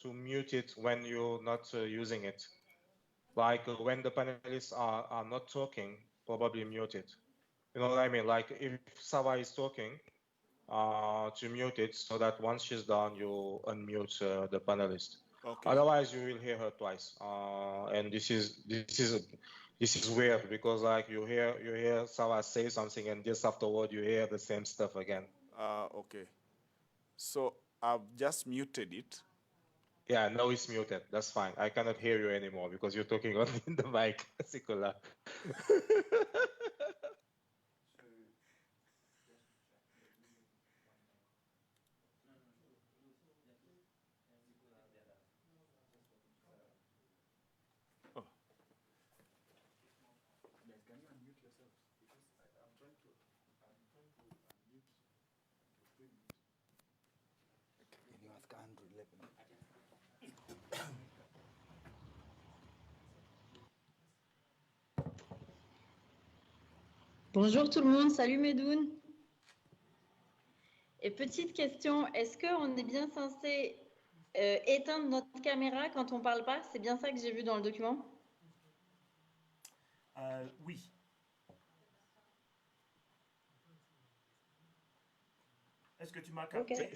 to mute it when you're not using it. Like when the panelists are not talking, probably mute it. You know what I mean? Like if Sava is talking, to mute it so that once she's done, you unmute the panelist. Okay. Otherwise, you will hear her twice, and this is weird because like you hear Sava say something, and just afterward you hear the same stuff again. Okay. So I've just muted it. Yeah, now it's muted. That's fine. I cannot hear you anymore because you're talking only in the mic, Sikola. Oh. Can you unmute yourself? Because I'm trying to unmute the screen. Can you ask Andrew? Bonjour tout le monde, salut Medoun. Et petite question, est-ce qu'on est bien censé éteindre notre caméra quand on parle pas? C'est bien ça que j'ai vu dans le document? Oui. Est-ce que tu m'as capté?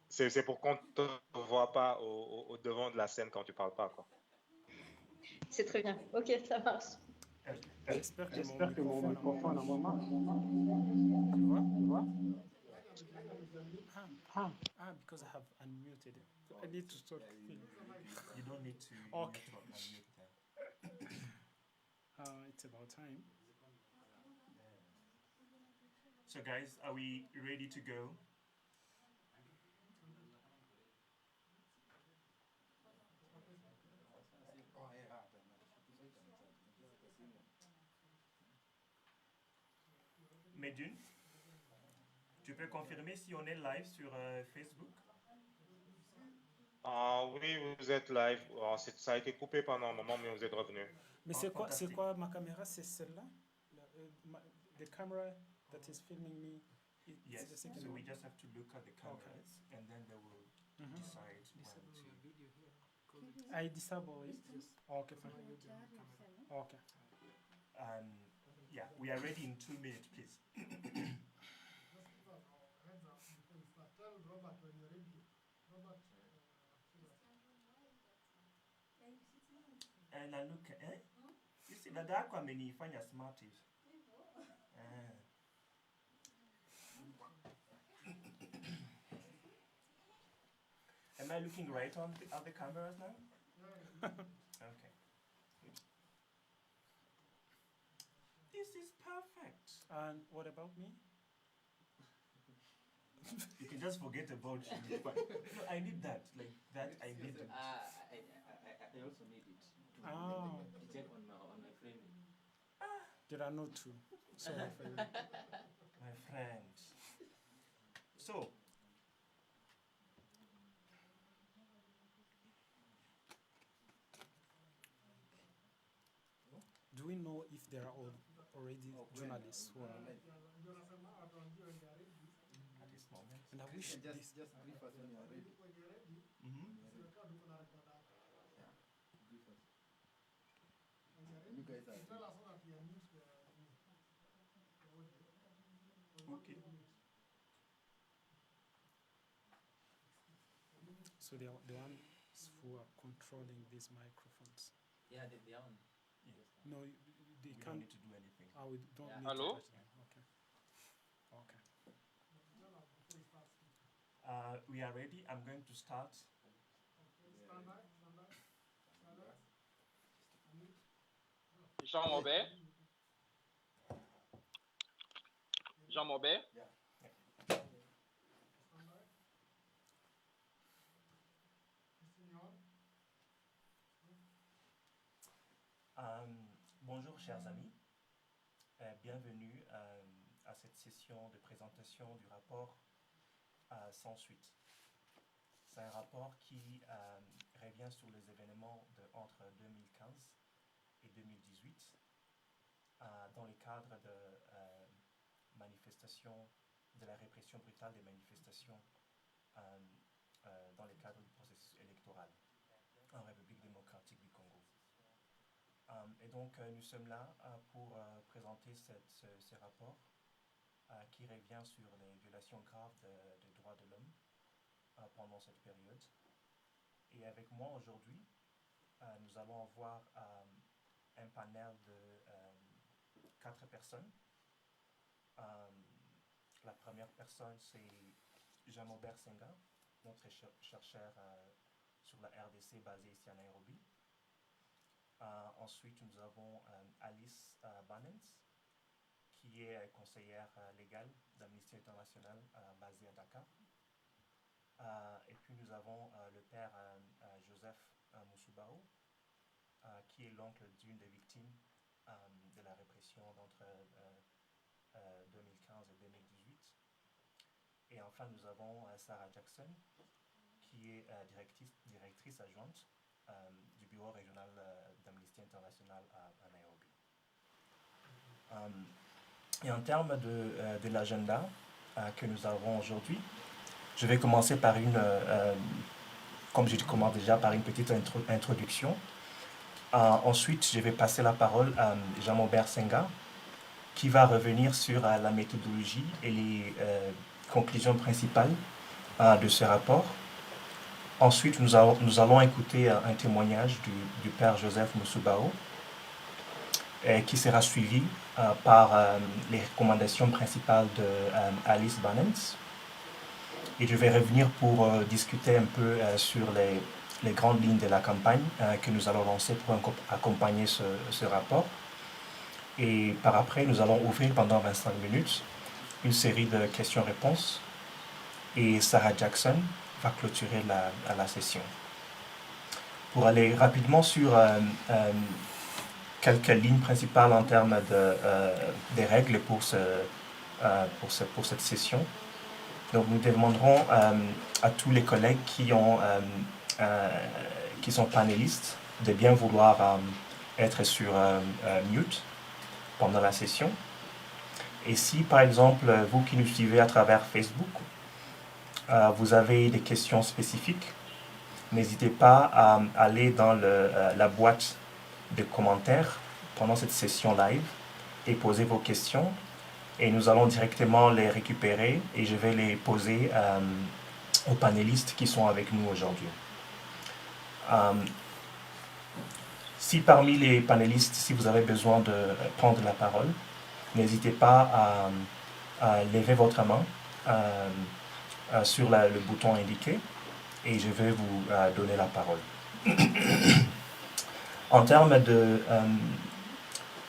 C'est pour qu'on ne te voit pas au devant de la scène quand tu parles pas, quoi. C'est très bien. Ok, ça marche. J'espère que mon microphone à moi marche. Tu vois? Because I have unmuted it. So I need to start. You don't need to, okay. Unmute them. It's about time. So guys, are we ready to go? Medun, tu peux confirmer si on est live sur Facebook? Oui, vous êtes live. Ça a été coupé pendant un moment, mais vous êtes revenu. Mais c'est quoi ma caméra? C'est celle-là? The camera that is filming me? Yes, so we just have to look at the cameras, and then they will decide when to... I disable it? Okay, fine. Okay. Yeah, we are ready in 2 minutes, please. Na look, you see, dada yako amenifanya smart hivi. Am I looking right on the other cameras now? Okay. This is perfect. And what about me? You can just forget about you. No, I need that. Like that, I need it. I also need it to check on my frame. There are no two. Sorry for you. My friend. So, do we know if there are already journalists who are at this moment, and I wish just brief us when you are ready. Brief us. You guys are okay. So the ones who are controlling these microphones. Yeah, they are on. Yes. No, they We can't. don't need to do anything. We don't need Hello? to touch them. Okay. We are ready. I'm going to start. Jean Maubert. Jean Maubert. Bonjour chers amis, bienvenue à cette session de présentation du rapport Sans Suite. C'est un rapport qui revient sur les événements entre 2015 et 2018 dans le cadre de manifestations, de la répression brutale des manifestations dans le cadre du processus électoral Et donc, nous sommes là pour présenter ce rapport qui revient sur les violations graves des droits de l'homme pendant cette période. Et avec moi aujourd'hui, nous allons avoir un panel de 4 personnes. La première personne, c'est Jean-Aubert Senga, notre chercheur sur la RDC basé ici à Nairobi. Ensuite, nous avons Alice Banens, qui est conseillère légale d'Amnesty International basée à Dakar. Et puis nous avons le père Joseph Musubao, qui est l'oncle d'une des victimes de la répression entre 2015 et 2018. Et enfin, nous avons Sarah Jackson, qui est directrice adjointe du bureau régional d'Amnesty International à Nairobi. Et en termes de l'agenda que nous avons aujourd'hui, je vais commencer par comme je commence déjà, par une petite introduction. Ensuite, je vais passer la parole à Jean-Aubert Senga, qui va revenir sur la méthodologie et les conclusions principales de ce rapport. Ensuite, nous allons écouter un témoignage du père Joseph Musubao, qui sera suivi par les recommandations principales de Alice Banens. Et je vais revenir pour discuter un peu sur les grandes lignes de la campagne que nous allons lancer pour accompagner ce rapport. Et par après, nous allons ouvrir pendant 25 minutes une série de questions-réponses. Et Sarah Jackson va clôturer la session. Pour aller rapidement sur quelques lignes principales en termes des règles pour cette session. Donc nous demanderons à tous les collègues qui sont panélistes de bien vouloir être sur mute pendant la session. Et si par exemple vous qui nous suivez à travers Facebook, vous avez des questions spécifiques, n'hésitez pas à aller dans la boîte de commentaires pendant cette session live et poser vos questions. Et nous allons directement les récupérer et je vais les poser aux panélistes qui sont avec nous aujourd'hui. Si parmi les panélistes, si vous avez besoin de prendre la parole, n'hésitez pas à lever votre main sur le bouton indiqué et je vais vous donner la parole. En termes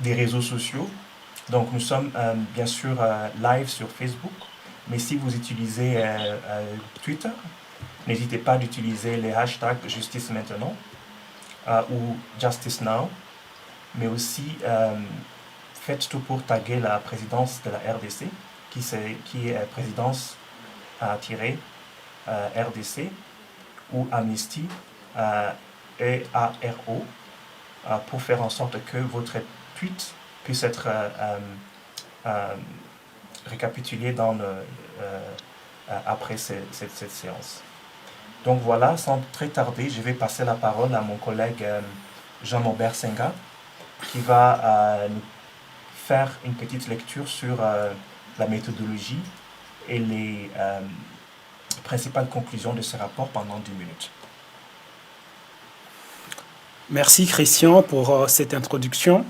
des réseaux sociaux, donc nous sommes bien sûr live sur Facebook, mais si vous utilisez Twitter, n'hésitez pas d'utiliser les hashtags Justice Maintenant ou Justice Now, mais aussi faites tout pour taguer la présidence de la RDC, qui est présidence-RDC ou Amnesty EARO, pour faire en sorte que votre tweet puisse être récapitulé après cette séance. Donc voilà, sans très tarder, je vais passer la parole à mon collègue Jean-Aubert Senga, qui va nous faire une petite lecture sur la méthodologie et les principales conclusions de ce rapport pendant 10 minutes. Merci Christian pour cette introduction.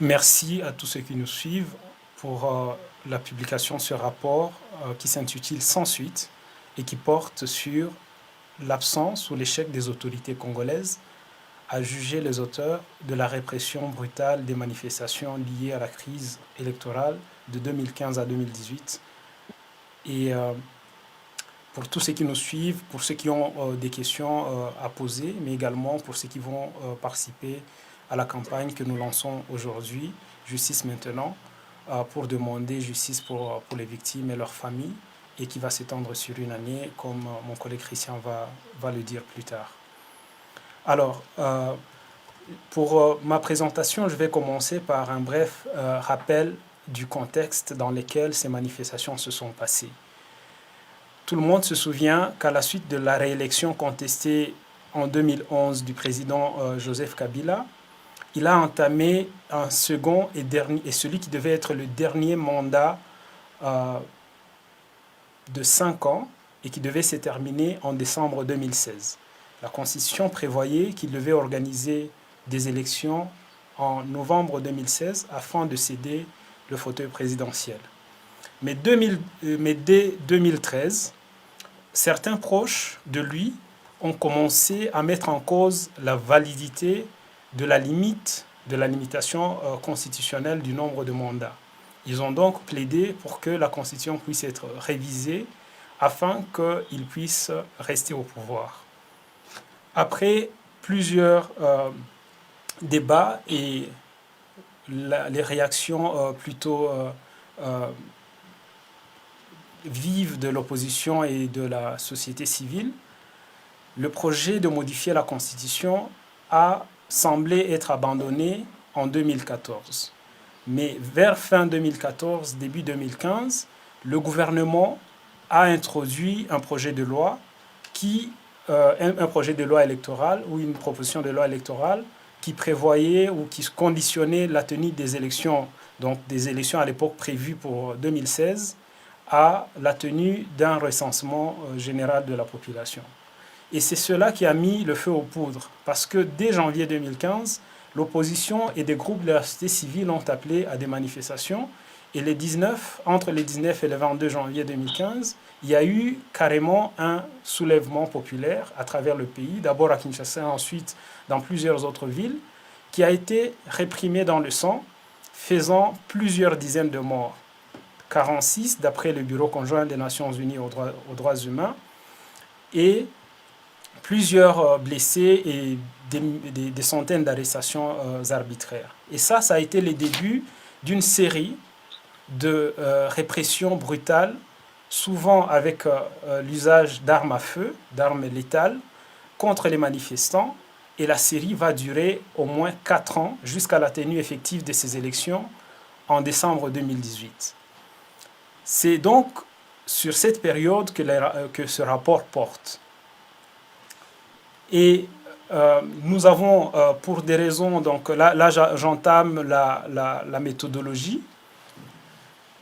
Merci à tous ceux qui nous suivent pour la publication de ce rapport qui s'intitule Sans suite et qui porte sur l'absence ou l'échec des autorités congolaises à juger les auteurs de la répression brutale des manifestations liées à la crise électorale de 2015 à 2018. Et pour tous ceux qui nous suivent, pour ceux qui ont des questions à poser, mais également pour ceux qui vont participer à la campagne que nous lançons aujourd'hui, Justice Maintenant, pour demander justice pour les victimes et leurs familles, et qui va s'étendre sur une année, comme mon collègue Christian va le dire plus tard. Alors, pour ma présentation, je vais commencer par un bref rappel du contexte dans lequel ces manifestations se sont passées. Tout le monde se souvient qu'à la suite de la réélection contestée en 2011 du président Joseph Kabila, il a entamé un second et celui qui devait être le dernier mandat de 5 ans et qui devait se terminer en décembre 2016. La Constitution prévoyait qu'il devait organiser des élections en novembre 2016 afin de céder le fauteuil présidentiel. Mais dès 2013, certains proches de lui ont commencé à mettre en cause la validité de la limitation constitutionnelle du nombre de mandats. Ils ont donc plaidé pour que la Constitution puisse être révisée afin qu'il puisse rester au pouvoir. Après plusieurs débats et les réactions plutôt vives de l'opposition et de la société civile, le projet de modifier la Constitution a semblé être abandonné en 2014. Mais vers fin 2014, début 2015, le gouvernement a introduit un projet de loi un projet de loi électorale ou une proposition de loi électorale qui prévoyait ou qui conditionnait la tenue des élections, donc des élections à l'époque prévues pour 2016, à la tenue d'un recensement général de la population. Et c'est cela qui a mis le feu aux poudres, parce que dès janvier 2015, l'opposition et des groupes de la société civile ont appelé à des manifestations. Et entre les 19 et le 22 janvier 2015, il y a eu carrément un soulèvement populaire à travers le pays, d'abord à Kinshasa, ensuite dans plusieurs autres villes, qui a été réprimé dans le sang, faisant plusieurs dizaines de morts. 46 d'après le Bureau conjoint des Nations Unies aux droits humains, et plusieurs blessés et des centaines d'arrestations arbitraires. Et ça a été le début d'une série de répression brutale, souvent avec l'usage d'armes à feu, d'armes létales, contre les manifestants. Et la série va durer au moins 4 ans jusqu'à la tenue effective de ces élections en décembre 2018. C'est donc sur cette période que ce rapport porte. Et nous avons, pour des raisons, donc là j'entame la méthodologie.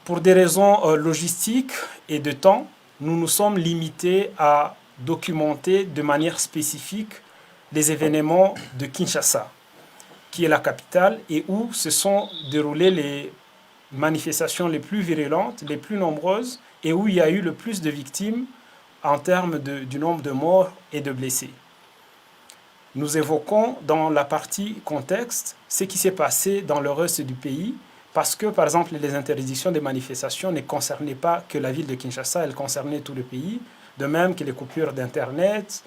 Pour des raisons logistiques et de temps, nous nous sommes limités à documenter de manière spécifique les événements de Kinshasa, qui est la capitale et où se sont déroulées les manifestations les plus virulentes, les plus nombreuses, et où il y a eu le plus de victimes en termes du nombre de morts et de blessés. Nous évoquons dans la partie contexte ce qui s'est passé dans le reste du pays, parce que, par exemple, les interdictions des manifestations ne concernaient pas que la ville de Kinshasa, elles concernaient tout le pays, de même que les coupures d'Internet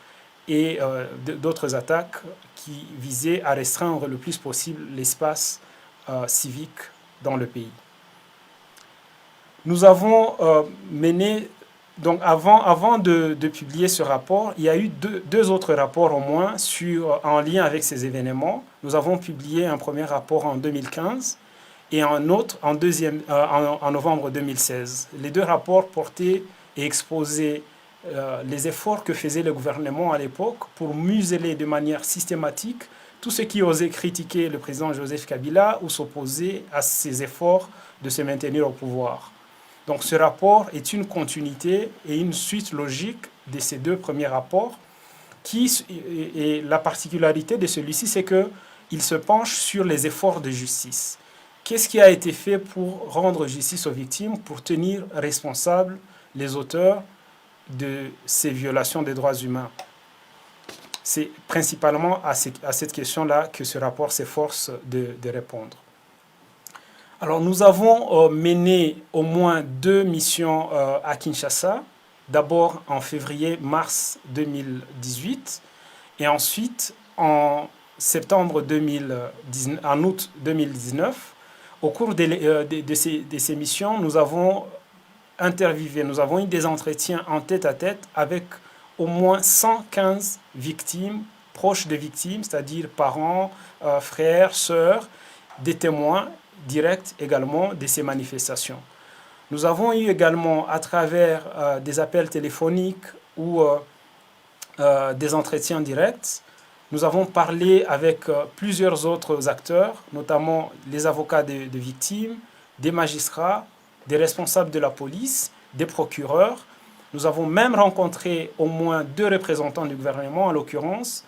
et d'autres attaques qui visaient à restreindre le plus possible l'espace civique dans le pays. Nous avons mené, donc avant de publier ce rapport, il y a eu deux autres rapports au moins en lien avec ces événements. Nous avons publié un premier rapport en 2015 et un autre en novembre 2016. Les deux rapports portaient et exposaient les efforts que faisait le gouvernement à l'époque pour museler de manière systématique tous ceux qui osaient critiquer le président Joseph Kabila ou s'opposer à ses efforts de se maintenir au pouvoir. Donc ce rapport est une continuité et une suite logique de ces deux premiers rapports. Et la particularité de celui-ci, c'est qu'il se penche sur les efforts de justice. Qu'est-ce qui a été fait pour rendre justice aux victimes, pour tenir responsables les auteurs de ces violations des droits humains? C'est principalement à cette question-là que ce rapport s'efforce de répondre. Alors, nous avons mené au moins 2 missions à Kinshasa, d'abord en février-mars 2018, et ensuite en août 2019. Au cours de ces missions, nous avons interviewé, nous avons eu des entretiens en tête-à-tête avec au moins 115 victimes, proches des victimes, c'est-à-dire parents, frères, sœurs, des témoins directs également de ces manifestations. Nous avons eu également, à travers des appels téléphoniques ou des entretiens directs, Nous avons parlé avec plusieurs autres acteurs, notamment les avocats des victimes, des magistrats, des responsables de la police, des procureurs. Nous avons même rencontré au moins 2 représentants du gouvernement, en l'occurrence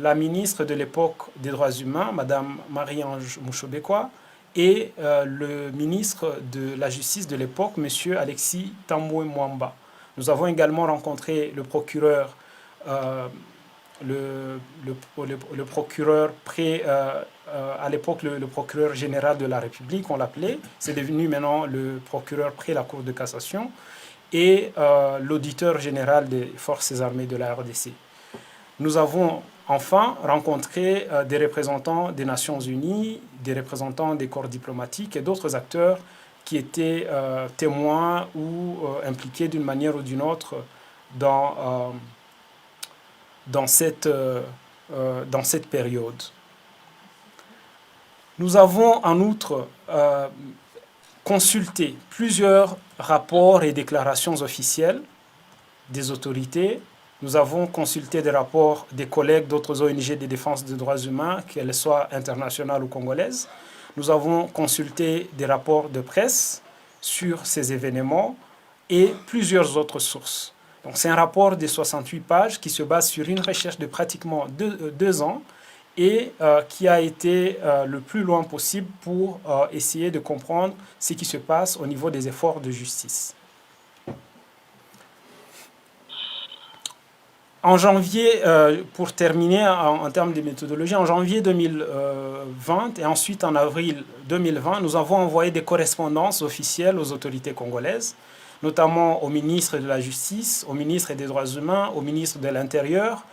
la ministre de l'époque des droits humains, Madame Marie-Ange Mouchobekwa, et le ministre de la Justice de l'époque, Monsieur Alexis Tambwe Mwamba. Nous avons également rencontré le procureur, le procureur à l'époque le procureur général de la République, on l'appelait. C'est devenu maintenant le procureur près la Cour de cassation, et l'auditeur général des forces armées de la RDC. Nous avons enfin rencontré des représentants des Nations Unies, des représentants des corps diplomatiques et d'autres acteurs qui étaient témoins ou impliqués d'une manière ou d'une autre dans cette période. Nous avons en outre consulté plusieurs rapports et déclarations officielles des autorités. Nous avons consulté des rapports des collègues d'autres ONG de défense des droits humains, qu'elles soient internationales ou congolaises. Nous avons consulté des rapports de presse sur ces événements et plusieurs autres sources. Donc, c'est un rapport de 68 pages qui se base sur une recherche de pratiquement 2 ans et qui a été le plus loin possible pour essayer de comprendre ce qui se passe au niveau des efforts de justice. En janvier, pour terminer en termes de méthodologie, en janvier 2020 et ensuite en avril 2020, nous avons envoyé des correspondances officielles aux autorités congolaises, notamment au ministre de la Justice, au ministre des Droits humains, au ministre de l'Intérieur,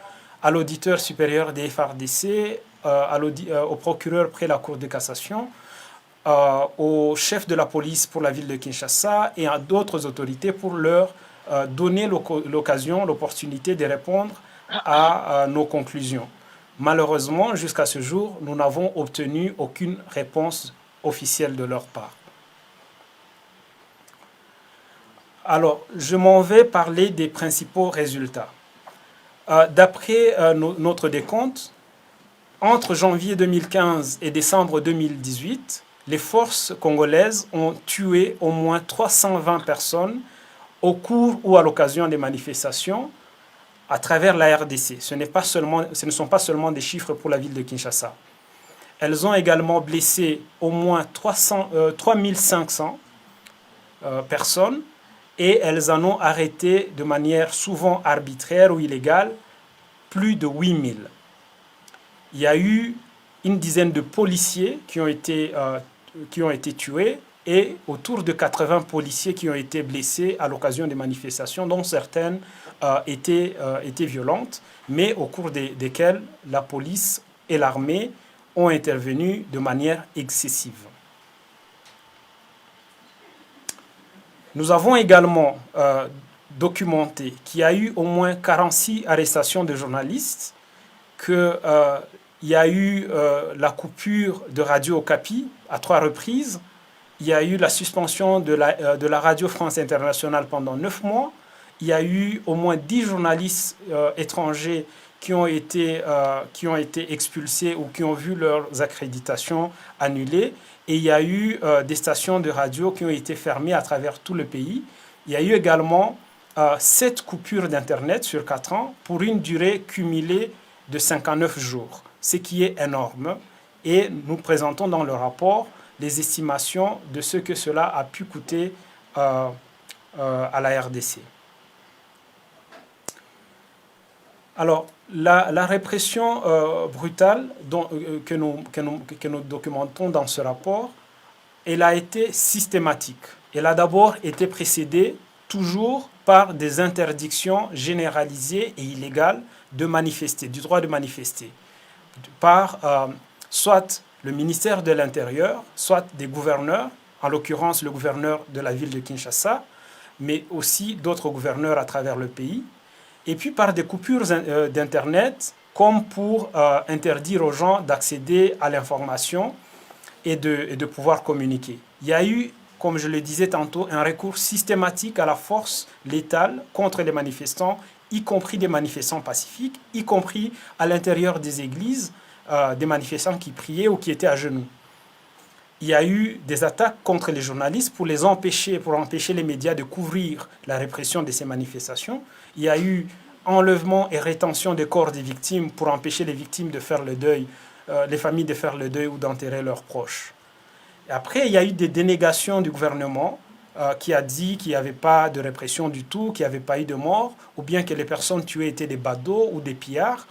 à l'auditeur supérieur des FARDC, au procureur près la Cour de cassation, au chef de la police pour la ville de Kinshasa et à d'autres autorités pour leur donner l'occasion, l'opportunité de répondre à nos conclusions. Malheureusement, jusqu'à ce jour, nous n'avons obtenu aucune réponse officielle de leur part. Alors, je m'en vais parler des principaux résultats. D'après notre décompte, entre janvier 2015 et décembre 2018, les forces congolaises ont tué au moins 320 personnes au cours ou à l'occasion des manifestations à travers la RDC. Ce ne sont pas seulement des chiffres pour la ville de Kinshasa. Elles ont également blessé au moins 3500 personnes et elles en ont arrêté de manière souvent arbitraire ou illégale plus de 8000. Il y a eu une dizaine de policiers qui ont été tués et autour de 80 policiers qui ont été blessés à l'occasion des manifestations, dont certaines étaient violentes, mais au cours desquelles la police et l'armée ont intervenu de manière excessive. Nous avons également documenté qu'il y a eu au moins 46 arrestations de journalistes, qu'il y a eu la coupure de Radio Okapi à 3 reprises, il y a eu la suspension de la Radio France Internationale pendant 9 mois. Il y a eu au moins 10 journalistes étrangers qui ont été expulsés ou qui ont vu leurs accréditations annulées. Et il y a eu des stations de radio qui ont été fermées à travers tout le pays. Il y a eu également 7 coupures d'Internet sur 4 ans pour une durée cumulée de 59 jours, ce qui est énorme. Et nous présentons dans le rapport les estimations de ce que cela a pu coûter à la RDC. Alors, la répression brutale que nous documentons dans ce rapport, elle a été systématique. Elle a d'abord été précédée toujours par des interdictions généralisées et illégales de manifester, du droit de manifester, par soit le ministère de l'Intérieur, soit des gouverneurs, en l'occurrence le gouverneur de la ville de Kinshasa, mais aussi d'autres gouverneurs à travers le pays, et puis par des coupures d'Internet, comme pour interdire aux gens d'accéder à l'information et de pouvoir communiquer. Il y a eu, comme je le disais tantôt, un recours systématique à la force létale contre les manifestants y compris des manifestants pacifiques, y compris à l'intérieur des églises, des manifestants qui priaient ou qui étaient à genoux. Il y a eu des attaques contre les journalistes pour empêcher les médias de couvrir la répression de ces manifestations. Il y a eu enlèvement et rétention des corps des victimes pour empêcher les victimes de faire le deuil, les familles de faire le deuil ou d'enterrer leurs proches. Et après, il y a eu des dénégations du gouvernement qui a dit qu'il n'y avait pas de répression du tout, qu'il n'y avait pas eu de mort, ou bien que les personnes tuées étaient des badauds ou des pillards.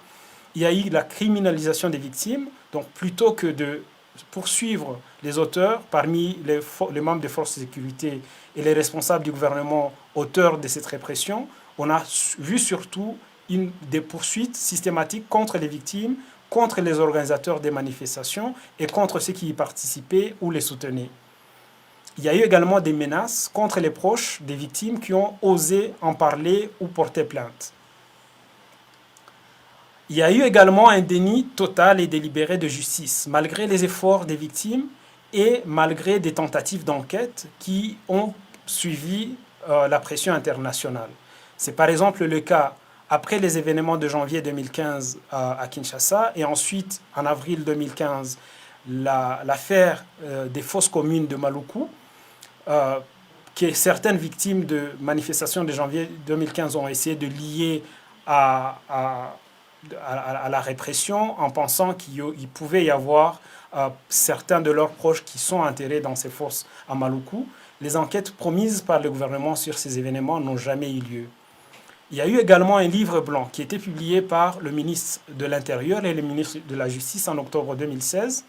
Il y a eu la criminalisation des victimes. Donc, plutôt que de poursuivre les auteurs parmi les membres des forces de sécurité et les responsables du gouvernement auteurs de cette répression, on a vu surtout des poursuites systématiques contre les victimes, contre les organisateurs des manifestations et contre ceux qui y participaient ou les soutenaient. Il y a eu également des menaces contre les proches des victimes qui ont osé en parler ou porter plainte. Il y a eu également un déni total et délibéré de justice, malgré les efforts des victimes et malgré des tentatives d'enquête qui ont suivi la pression internationale. C'est par exemple le cas après les événements de janvier 2015 à Kinshasa et ensuite en avril 2015 l'affaire des fosses communes de Maluku, que certaines victimes de manifestations de janvier 2015 ont essayé de lier à la répression en pensant qu'il pouvait y avoir certains de leurs proches qui sont enterrés dans ces fosses à Maluku. Les enquêtes promises par le gouvernement sur ces événements n'ont jamais eu lieu. Il y a eu également un livre blanc qui a été publié par le ministre de l'Intérieur et le ministre de la Justice en octobre 2016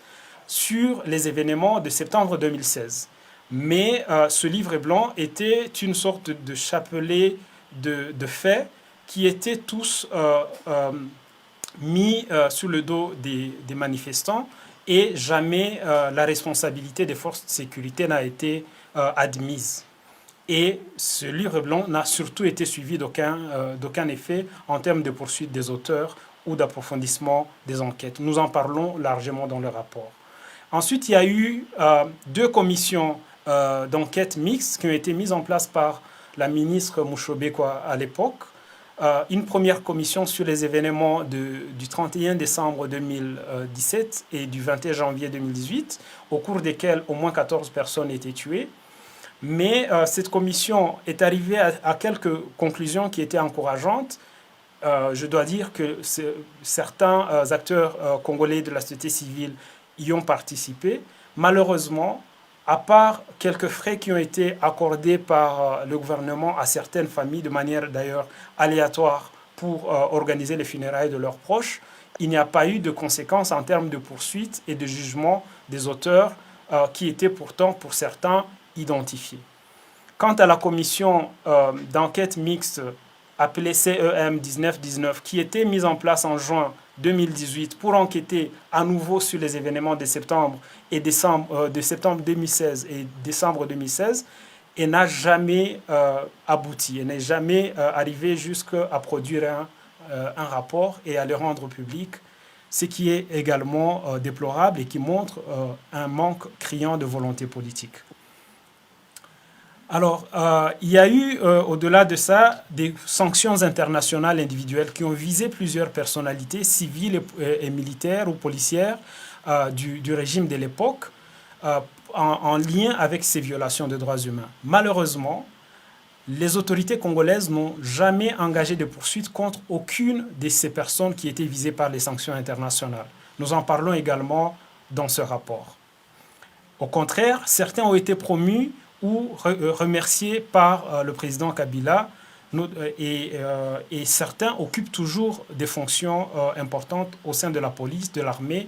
sur les événements de septembre 2016. Mais ce livre blanc était une sorte de chapelet de faits qui étaient tous mis sous le dos des manifestants et jamais la responsabilité des forces de sécurité n'a été admise. Et ce livre blanc n'a surtout été suivi d'aucun effet en termes de poursuite des auteurs ou d'approfondissement des enquêtes. Nous en parlons largement dans le rapport. Ensuite, il y a eu 2 commissions d'enquête mixtes qui ont été mises en place par la ministre Mushobekwa à l'époque. Une première commission sur les événements du 31 décembre 2017 et du 21 janvier 2018, au cours desquels au moins 14 personnes étaient tuées. Mais cette commission est arrivée à quelques conclusions qui étaient encourageantes. Je dois dire que certains acteurs congolais de la société civile y ont participé. Malheureusement, à part quelques frais qui ont été accordés par le gouvernement à certaines familles, de manière d'ailleurs aléatoire, pour organiser les funérailles de leurs proches, il n'y a pas eu de conséquences en termes de poursuite et de jugement des auteurs qui étaient pourtant, pour certains, identifiés. Quant à la commission d'enquête mixte appelée CEM 1919, qui était mise en place en juin 2018 pour enquêter à nouveau sur les événements de septembre 2016 et décembre 2016, et n'a jamais abouti, et n'est jamais arrivé jusqu'à produire un rapport et à le rendre public, ce qui est également déplorable et qui montre un manque criant de volonté politique. Alors, il y a eu, au-delà de ça, des sanctions internationales individuelles qui ont visé plusieurs personnalités civiles et militaires ou policières du régime de l'époque en lien avec ces violations de droits humains. Malheureusement, les autorités congolaises n'ont jamais engagé de poursuites contre aucune de ces personnes qui étaient visées par les sanctions internationales. Nous en parlons également dans ce rapport. Au contraire, certains ont été promus ou remerciés par le président Kabila et certains occupent toujours des fonctions importantes au sein de la police, de l'armée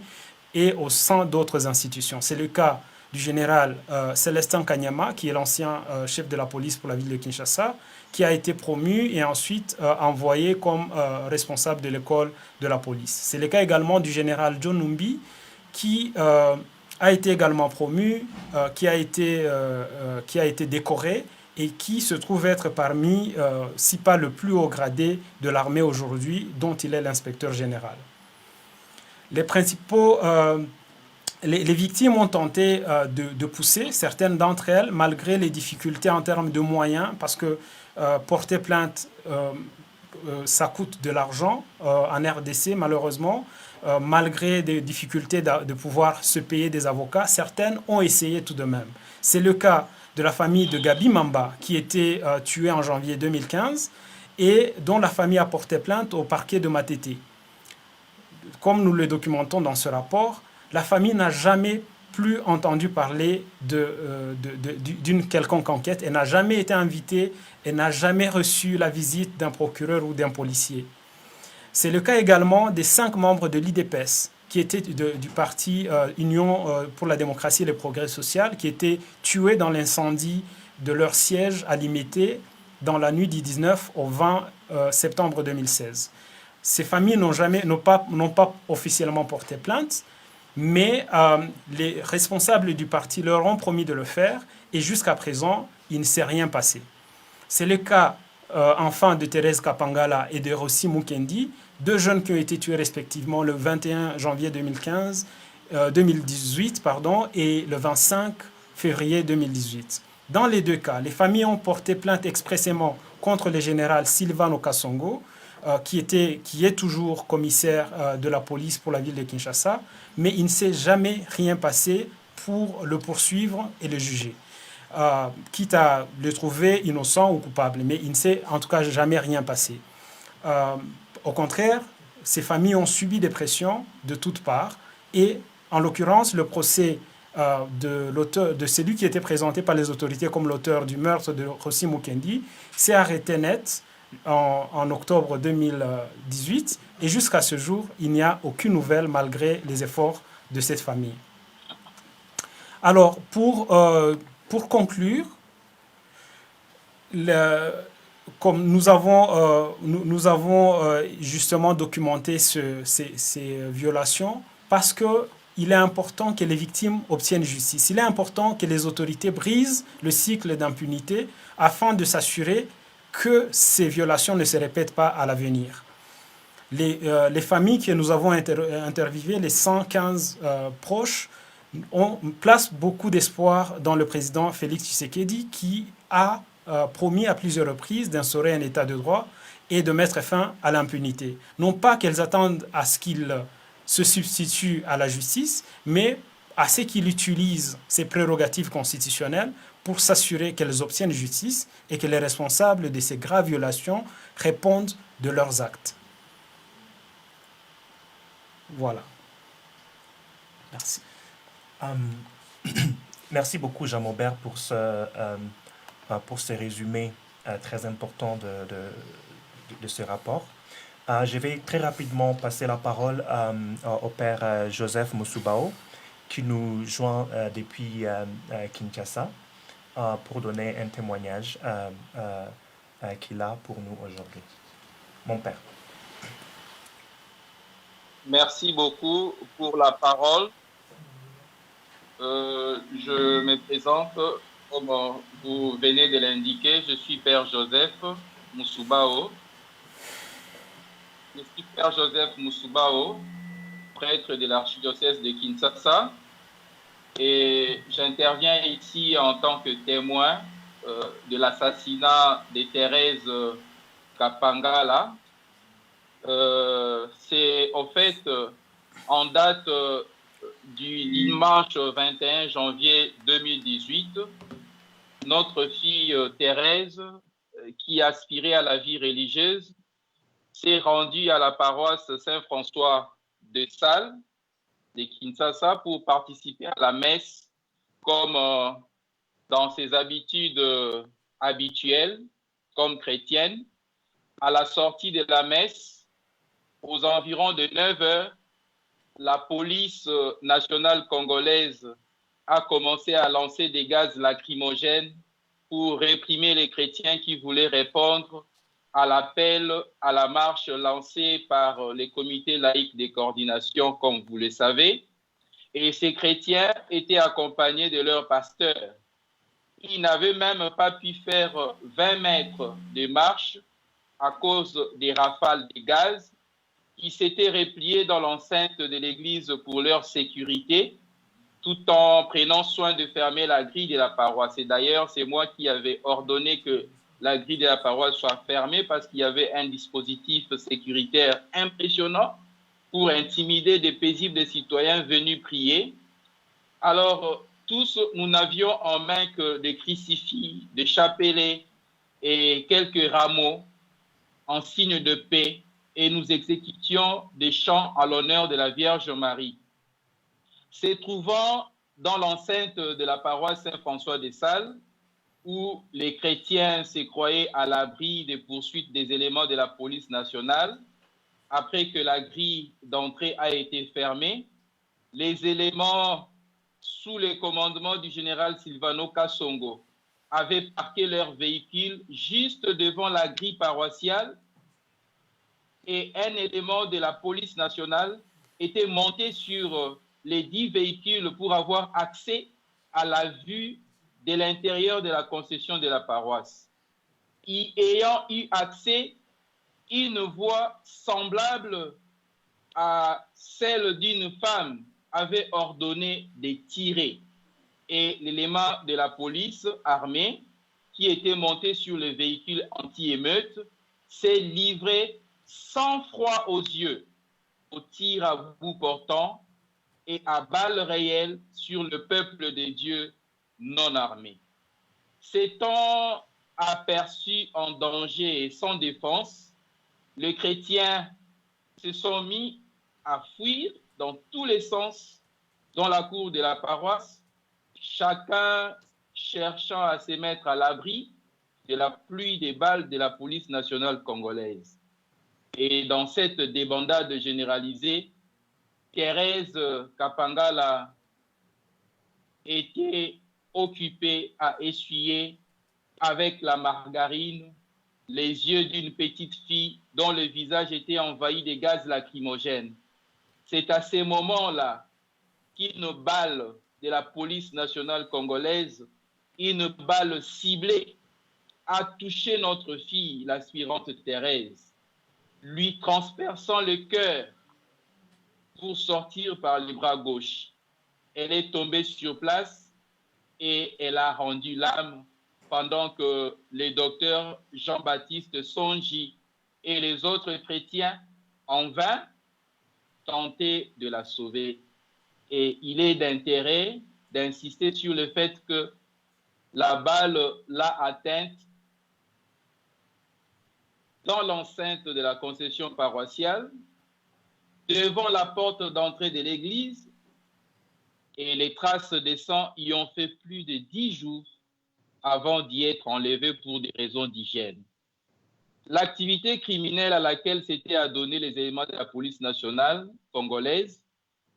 et au sein d'autres institutions. C'est le cas du général Célestin Kanyama, qui est l'ancien chef de la police pour la ville de Kinshasa, qui a été promu et ensuite envoyé comme responsable de l'école de la police. C'est le cas également du général John Numbi, qui a été également promu, qui a été décoré et qui se trouve être parmi, si pas le plus haut gradé de l'armée aujourd'hui, dont il est l'inspecteur général. Les victimes ont tenté de pousser, certaines d'entre elles, malgré les difficultés en termes de moyens, parce que porter plainte ça coûte de l'argent en RDC, malheureusement. Malgré des difficultés de pouvoir se payer des avocats, certaines ont essayé tout de même. C'est le cas de la famille de Gabi Mamba, qui était tuée en janvier 2015 et dont la famille a porté plainte au parquet de Matete. Comme nous le documentons dans ce rapport, la famille n'a jamais plus entendu parler d'une quelconque enquête. Elle n'a jamais été invitée, elle n'a jamais reçu la visite d'un procureur ou d'un policier. C'est le cas également des 5 membres de l'IDPS, qui étaient du parti Union pour la démocratie et le progrès social, qui étaient tués dans l'incendie de leur siège à Limete dans la nuit du 19 au 20 septembre 2016. Ces familles n'ont pas officiellement porté plainte, mais les responsables du parti leur ont promis de le faire, et jusqu'à présent, il ne s'est rien passé. C'est le cas enfin de Thérèse Kapangala et de Rossi Mukendi, 2 jeunes qui ont été tués respectivement le 21 janvier 2018 et le 25 février 2018. Dans les 2 cas, les familles ont porté plainte expressément contre le général Silvano Kasongo, qui est toujours commissaire de la police pour la ville de Kinshasa, mais il ne s'est jamais rien passé pour le poursuivre et le juger. Quitte à le trouver innocent ou coupable, mais il ne s'est en tout cas jamais rien passé. Au contraire, ces familles ont subi des pressions de toutes parts, et en l'occurrence, le procès de celui qui était présenté par les autorités comme l'auteur du meurtre de Rossi Mukendi s'est arrêté net en octobre 2018, et jusqu'à ce jour, il n'y a aucune nouvelle malgré les efforts de cette famille. Alors, pour conclure, comme nous avons justement documenté ces violations, parce qu'il est important que les victimes obtiennent justice. Il est important que les autorités brisent le cycle d'impunité afin de s'assurer que ces violations ne se répètent pas à l'avenir. Les familles que nous avons interviewées, les 115 proches, placent beaucoup d'espoir dans le président Félix Tshisekedi, qui a promis à plusieurs reprises d'instaurer un état de droit et de mettre fin à l'impunité. Non pas qu'elles attendent à ce qu'il se substitue à la justice, mais à ce qu'il utilise ses prérogatives constitutionnelles pour s'assurer qu'elles obtiennent justice et que les responsables de ces graves violations répondent de leurs actes. Voilà. Merci. Merci beaucoup, Jean-Maubert, pour ce résumé très important de ce rapport. Je vais très rapidement passer la parole au père Joseph Musubao, qui nous joint depuis Kinshasa pour donner un témoignage qu'il a pour nous aujourd'hui. Mon père. Merci beaucoup pour la parole. Je me présente, comme vous venez de l'indiquer, je suis Père Joseph Musubao. Je suis Père Joseph Musubao, prêtre de l'archidiocèse de Kinshasa, et j'interviens ici en tant que témoin de l'assassinat de Thérèse Kapangala. C'est en fait en date du dimanche 21 janvier 2018, notre fille Thérèse, qui aspirait à la vie religieuse, s'est rendue à la paroisse Saint-François de Sales de Kinshasa pour participer à la messe comme dans ses habitudes habituelles comme chrétienne. À la sortie de la messe, aux environs de 9 heures, la police nationale congolaise a commencé à lancer des gaz lacrymogènes pour réprimer les chrétiens qui voulaient répondre à l'appel à la marche lancée par les comités laïcs de coordination, comme vous le savez. Et ces chrétiens étaient accompagnés de leur pasteur. Ils n'avaient même pas pu faire 20 mètres de marche à cause des rafales de gaz qui s'étaient repliés dans l'enceinte de l'église pour leur sécurité, tout en prenant soin de fermer la grille de la paroisse. Et d'ailleurs, c'est moi qui avais ordonné que la grille de la paroisse soit fermée parce qu'il y avait un dispositif sécuritaire impressionnant pour intimider des paisibles citoyens venus prier. Alors, tous, nous n'avions en main que des crucifix, des chapelets et quelques rameaux en signe de paix, et nous exécutions des chants à l'honneur de la Vierge Marie. Se trouvant dans l'enceinte de la paroisse Saint-François des Salles, où les chrétiens se croyaient à l'abri des poursuites des éléments de la police nationale, après que la grille d'entrée a été fermée, les éléments sous le commandement du général Silvano Kasongo avaient parqué leur véhicule juste devant la grille paroissiale et un élément de la police nationale était monté sur les 10 véhicules pour avoir accès à la vue de l'intérieur de la concession de la paroisse. Y ayant eu accès, une voix semblable à celle d'une femme avait ordonné de tirer. Et l'élément de la police armée, qui était monté sur le véhicule anti-émeute, s'est livré sans froid aux yeux au tir à bout portant et à balles réelles sur le peuple de Dieu non armé. S'étant aperçus en danger et sans défense, les chrétiens se sont mis à fuir dans tous les sens dans la cour de la paroisse, chacun cherchant à se mettre à l'abri de la pluie des balles de la police nationale congolaise. Et dans cette débandade généralisée, Thérèse Kapangala était occupée à essuyer avec la margarine les yeux d'une petite fille dont le visage était envahi de gaz lacrymogènes. C'est à ces moments-là qu'une balle de la police nationale congolaise, une balle ciblée, a touché notre fille, l'aspirante Thérèse, lui transperçant le cœur pour sortir par le bras gauche. Elle est tombée sur place et elle a rendu l'âme pendant que les docteurs Jean-Baptiste Sonji et les autres chrétiens en vain tentaient de la sauver. Et il est d'intérêt d'insister sur le fait que la balle l'a atteinte dans l'enceinte de la concession paroissiale, devant la porte d'entrée de l'église, et les traces de sang y ont fait plus de 10 jours avant d'y être enlevées pour des raisons d'hygiène. L'activité criminelle à laquelle s'étaient adonnés les éléments de la police nationale congolaise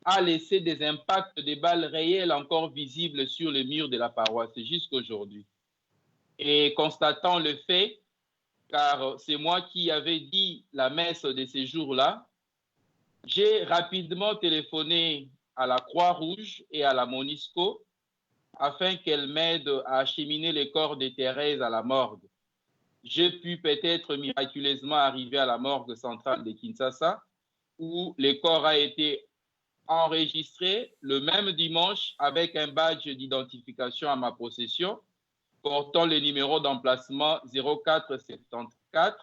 a laissé des impacts de balles réelles encore visibles sur le mur de la paroisse jusqu'aujourd'hui. Et constatant le fait, car c'est moi qui avais dit la messe de ces jours-là, j'ai rapidement téléphoné à la Croix-Rouge et à la MONUSCO afin qu'elles m'aident à acheminer les corps de Thérèse à la morgue. J'ai pu peut-être miraculeusement arriver à la morgue centrale de Kinshasa, où le corps a été enregistré le même dimanche avec un badge d'identification à ma possession portant le numéro d'emplacement 0474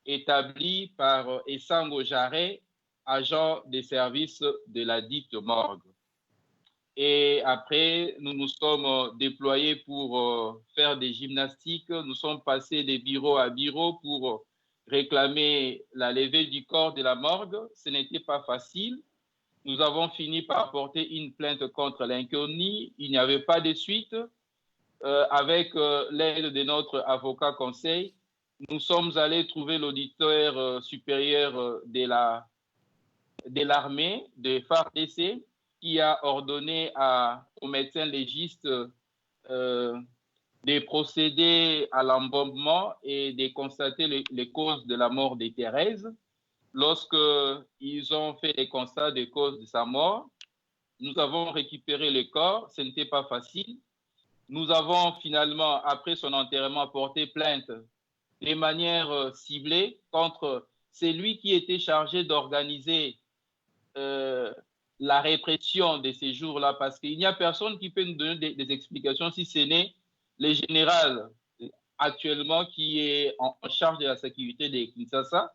établi par Essango Jarret, agent des services de la dite morgue. Et après, nous nous sommes déployés pour faire des gymnastiques. Nous sommes passés de bureau à bureau pour réclamer la levée du corps de la morgue. Ce n'était pas facile. Nous avons fini par porter une plainte contre l'inconnu. Il n'y avait pas de suite. Avec l'aide de notre avocat conseil, nous sommes allés trouver l'auditeur supérieur de l'armée, de FARDC, qui a ordonné au médecin légiste de procéder à l'embombement et de constater les causes de la mort de Thérèse. Lorsqu'ils ont fait les constats des causes de sa mort, nous avons récupéré le corps. Ce n'était pas facile. Nous avons finalement, après son enterrement, porté plainte de manière ciblée contre celui qui était chargé d'organiser la répression de ces jours-là, parce qu'il n'y a personne qui peut nous donner des explications si ce n'est le général actuellement qui est en charge de la sécurité des Kinshasa,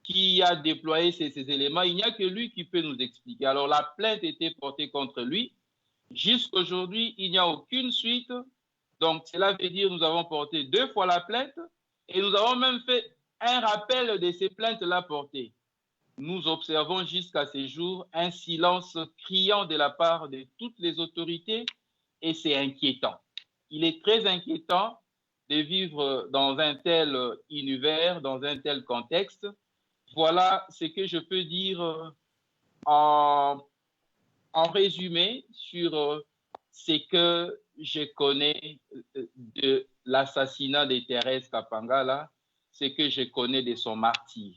qui a déployé ces éléments. Il n'y a que lui qui peut nous expliquer. Alors, la plainte était portée contre lui. Jusqu'à aujourd'hui, il n'y a aucune suite. Donc, cela veut dire que nous avons porté 2 fois la plainte et nous avons même fait un rappel de ces plaintes-là portées. Nous observons jusqu'à ces jours un silence criant de la part de toutes les autorités et c'est inquiétant. Il est très inquiétant de vivre dans un tel univers, dans un tel contexte. Voilà ce que je peux dire en résumé sur ce que je connais de l'assassinat de Thérèse Kapangala, ce que je connais de son martyre.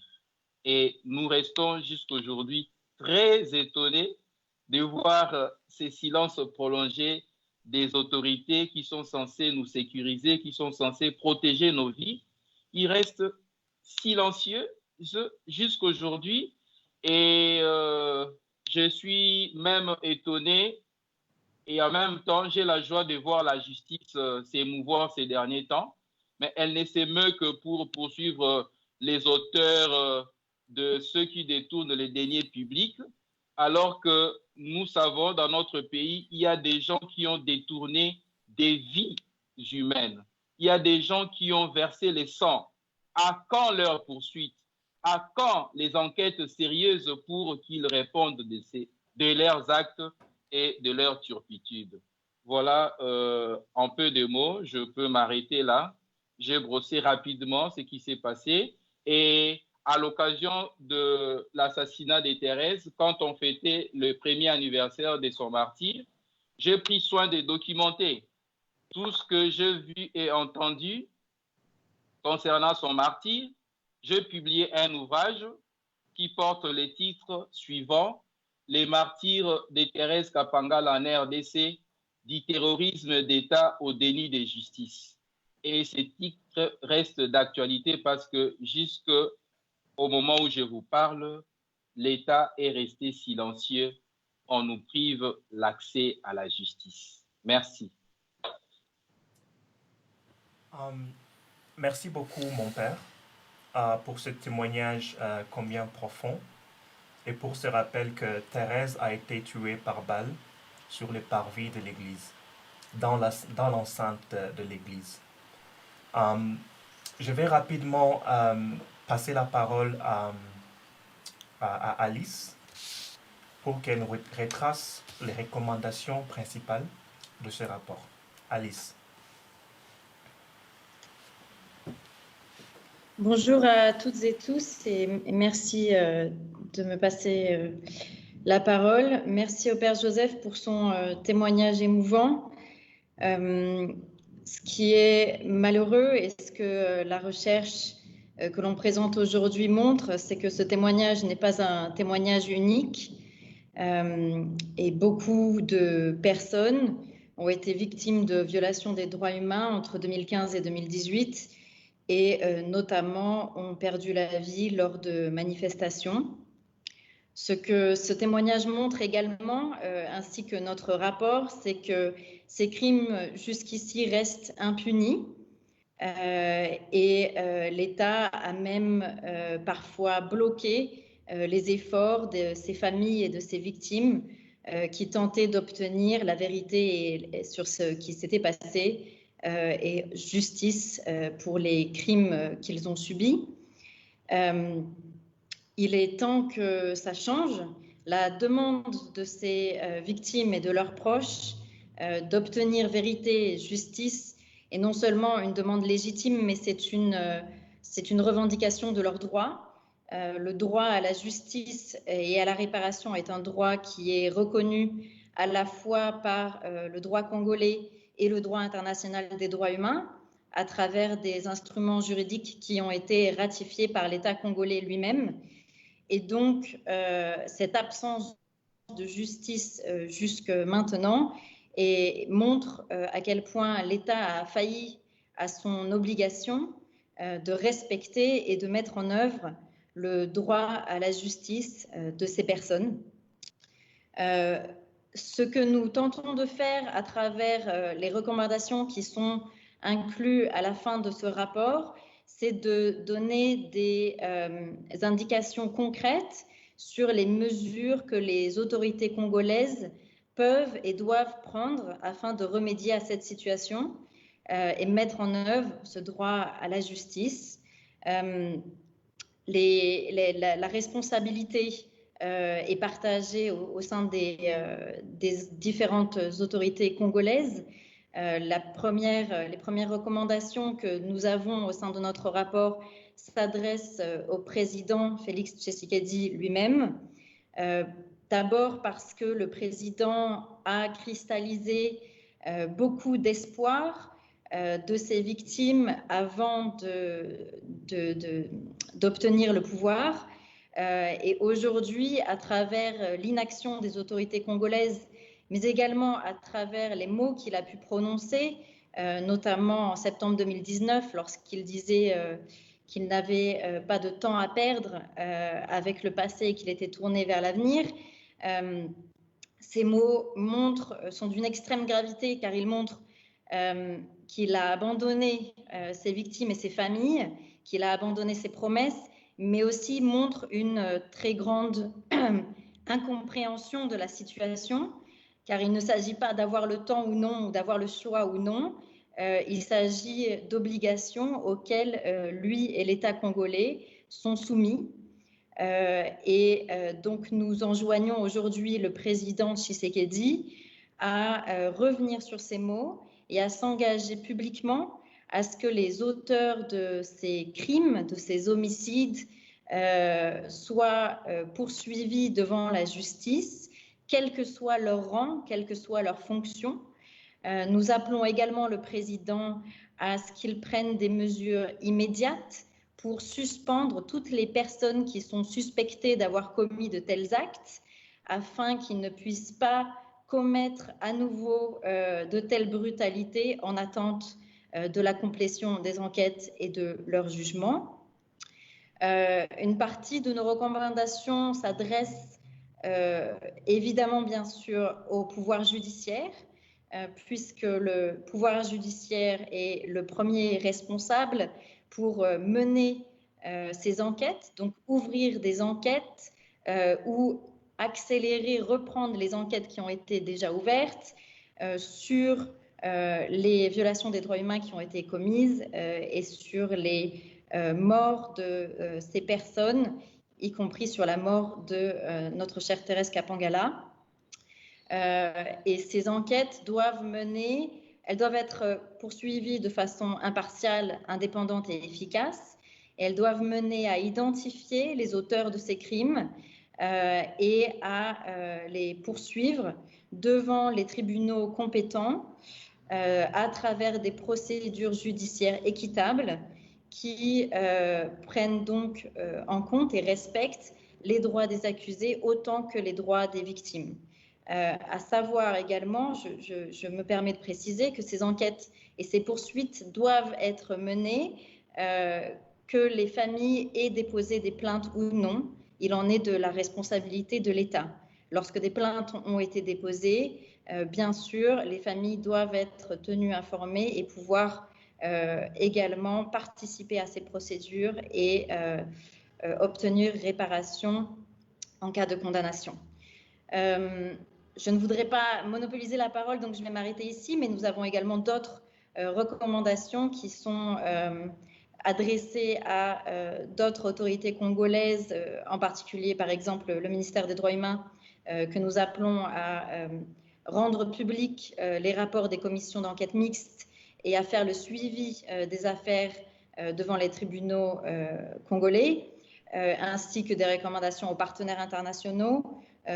Et nous restons jusqu'aujourd'hui très étonnés de voir ces silences prolongés des autorités qui sont censées nous sécuriser, qui sont censées protéger nos vies. Ils restent silencieux jusqu'aujourd'hui et je suis même étonné et en même temps, j'ai la joie de voir la justice s'émouvoir ces derniers temps, mais elle ne s'émeut que pour poursuivre les auteurs de ceux qui détournent les deniers publics, alors que nous savons dans notre pays, il y a des gens qui ont détourné des vies humaines. Il y a des gens qui ont versé le sang. À quand leur poursuite? À quand les enquêtes sérieuses pour qu'ils répondent de leurs actes et de leur turpitude? Voilà, en peu de mots, je peux m'arrêter là. J'ai brossé rapidement ce qui s'est passé et à l'occasion de l'assassinat de Thérèse, quand on fêtait le 1er anniversaire de son martyre, j'ai pris soin de documenter tout ce que j'ai vu et entendu concernant son martyre. J'ai publié un ouvrage qui porte le titre suivant « Les martyrs de Thérèse Kapangala en RDC, du terrorisme d'État au déni de justice ». Et ce titre reste d'actualité parce que jusqu'au moment où je vous parle, l'État est resté silencieux. On nous prive l'accès à la justice. Merci. Merci beaucoup, mon père, pour ce témoignage combien profond et pour ce rappel que Thérèse a été tuée par balle sur le parvis de l'église, dans l'enceinte de l'église. Je vais rapidement passer la parole à Alice pour qu'elle nous retrace les recommandations principales de ce rapport. Alice. Bonjour à toutes et tous et merci de me passer la parole. Merci au Père Joseph pour son témoignage émouvant. Ce qui est malheureux et ce que la recherche que l'on présente aujourd'hui montre, c'est que ce témoignage n'est pas un témoignage unique et beaucoup de personnes ont été victimes de violations des droits humains entre 2015 et 2018 et notamment ont perdu la vie lors de manifestations. Ce que ce témoignage montre également, ainsi que notre rapport, c'est que ces crimes jusqu'ici restent impunis et l'État a même parfois bloqué les efforts de ces familles et de ces victimes qui tentaient d'obtenir la vérité sur ce qui s'était passé et justice pour les crimes qu'ils ont subis. Il est temps que ça change. La demande de ces victimes et de leurs proches d'obtenir vérité et justice est non seulement une demande légitime, mais c'est une revendication de leurs droits. Le droit à la justice et à la réparation est un droit qui est reconnu à la fois par le droit congolais et le droit international des droits humains à travers des instruments juridiques qui ont été ratifiés par l'État congolais lui-même. Et donc, cette absence de justice jusque maintenant montre à quel point l'État a failli à son obligation de respecter et de mettre en œuvre le droit à la justice de ces personnes. Ce que nous tentons de faire à travers les recommandations qui sont inclus à la fin de ce rapport, c'est de donner des indications concrètes sur les mesures que les autorités congolaises peuvent et doivent prendre afin de remédier à cette situation et mettre en œuvre ce droit à la justice. La responsabilité est partagée au sein des différentes autorités congolaises. Les premières recommandations que nous avons au sein de notre rapport s'adressent au président Félix Tshisekedi lui-même. D'abord parce que le président a cristallisé beaucoup d'espoir de ses victimes avant d'obtenir le pouvoir. Et aujourd'hui, à travers l'inaction des autorités congolaises, mais également à travers les mots qu'il a pu prononcer, notamment en septembre 2019, lorsqu'il disait qu'il n'avait pas de temps à perdre avec le passé et qu'il était tourné vers l'avenir. Ces mots sont d'une extrême gravité car ils montrent qu'il a abandonné ses victimes et ses familles, qu'il a abandonné ses promesses, mais aussi montrent une très grande incompréhension de la situation, car il ne s'agit pas d'avoir le temps ou non, ou d'avoir le choix ou non, il s'agit d'obligations auxquelles lui et l'État congolais sont soumis. Donc nous enjoignons aujourd'hui le président Tshisekedi à revenir sur ces mots et à s'engager publiquement à ce que les auteurs de ces crimes, de ces homicides, soient poursuivis devant la justice, quel que soit leur rang, quelle que soit leur fonction. Nous appelons également le président à ce qu'il prenne des mesures immédiates pour suspendre toutes les personnes qui sont suspectées d'avoir commis de tels actes, afin qu'ils ne puissent pas commettre à nouveau de telles brutalités en attente de la complétion des enquêtes et de leur jugement. Une partie de nos recommandations s'adresse évidemment, bien sûr, au pouvoir judiciaire, puisque le pouvoir judiciaire est le premier responsable pour mener ces enquêtes, donc ouvrir des enquêtes ou accélérer, reprendre les enquêtes qui ont été déjà ouvertes sur les violations des droits humains qui ont été commises et sur les morts de ces personnes, y compris sur la mort de notre chère Thérèse Kapangala. Et ces enquêtes elles doivent être poursuivies de façon impartiale, indépendante et efficace. Et elles doivent mener à identifier les auteurs de ces crimes et à les poursuivre devant les tribunaux compétents à travers des procédures judiciaires équitables qui prennent donc en compte et respectent les droits des accusés autant que les droits des victimes. À savoir également, je me permets de préciser que ces enquêtes et ces poursuites doivent être menées, que les familles aient déposé des plaintes ou non. Il en est de la responsabilité de l'État. Lorsque des plaintes ont été déposées, bien sûr, les familles doivent être tenues informées et pouvoir également participer à ces procédures et obtenir réparation en cas de condamnation. Je ne voudrais pas monopoliser la parole, donc je vais m'arrêter ici, mais nous avons également d'autres recommandations qui sont adressées à d'autres autorités congolaises, en particulier, par exemple, le ministère des Droits humains, que nous appelons à rendre publics les rapports des commissions d'enquête mixtes et à faire le suivi des affaires devant les tribunaux congolais, ainsi que des recommandations aux partenaires internationaux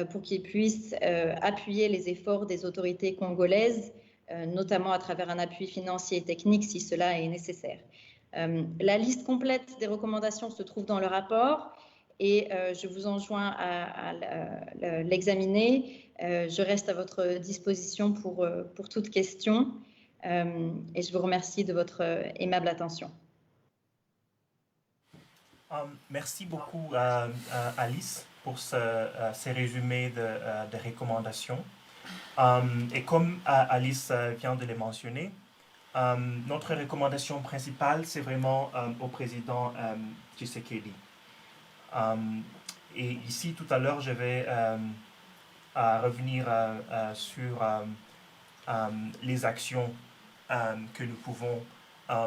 pour qu'ils puissent appuyer les efforts des autorités congolaises, notamment à travers un appui financier et technique si cela est nécessaire. La liste complète des recommandations se trouve dans le rapport et je vous enjoins à l'examiner. Je reste à votre disposition pour toute question et je vous remercie de votre aimable attention. Merci beaucoup Alice pour ces résumés de recommandations. Et comme Alice vient de les mentionner, Notre recommandation principale, c'est vraiment au président Tshisekedi. Et ici, tout à l'heure, je vais revenir sur les actions que nous pouvons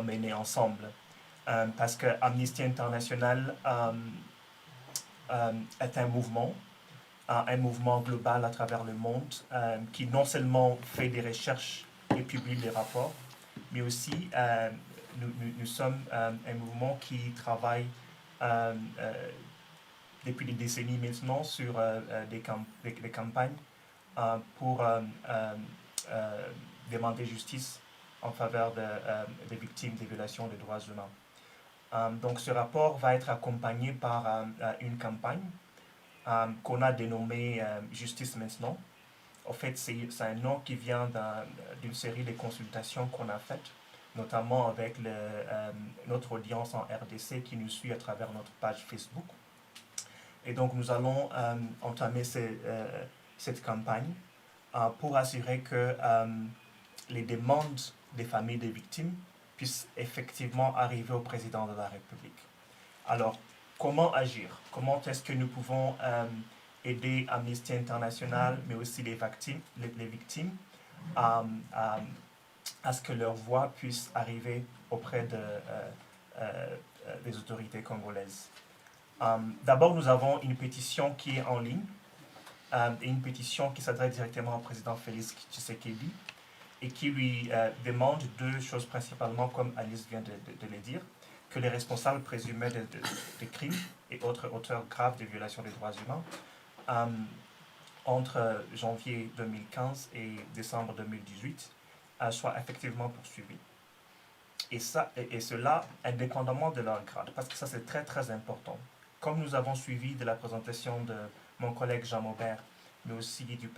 mener ensemble. Parce que Amnesty International est un mouvement global à travers le monde qui non seulement fait des recherches et publie des rapports, mais aussi nous sommes un mouvement qui travaille depuis des décennies maintenant sur des campagnes pour demander justice en faveur des victimes des violations des droits humains. Donc ce rapport va être accompagné par une campagne qu'on a dénommée Justice maintenant. En fait, c'est un nom qui vient d'une série de consultations qu'on a faites, notamment avec notre audience en RDC qui nous suit à travers notre page Facebook. Et donc, nous allons entamer cette campagne pour assurer que les demandes des familles des victimes puissent effectivement arriver au président de la République. Alors, comment agir? Comment est-ce que nous pouvons aider Amnesty International, mais aussi les victimes à ce que leur voix puisse arriver auprès des autorités congolaises? D'abord, nous avons une pétition qui est en ligne, et une pétition qui s'adresse directement au président Félix Tshisekedi et qui lui demande deux choses principalement, comme Alice vient de le dire, que les responsables présumés de crimes et autres auteurs graves de violations des droits humains entre janvier 2015 et décembre 2018 soient effectivement poursuivis. Et cela indépendamment de leur grade, parce que ça c'est très très important. Comme nous avons suivi de la présentation de mon collègue Jean Maubert, mais aussi du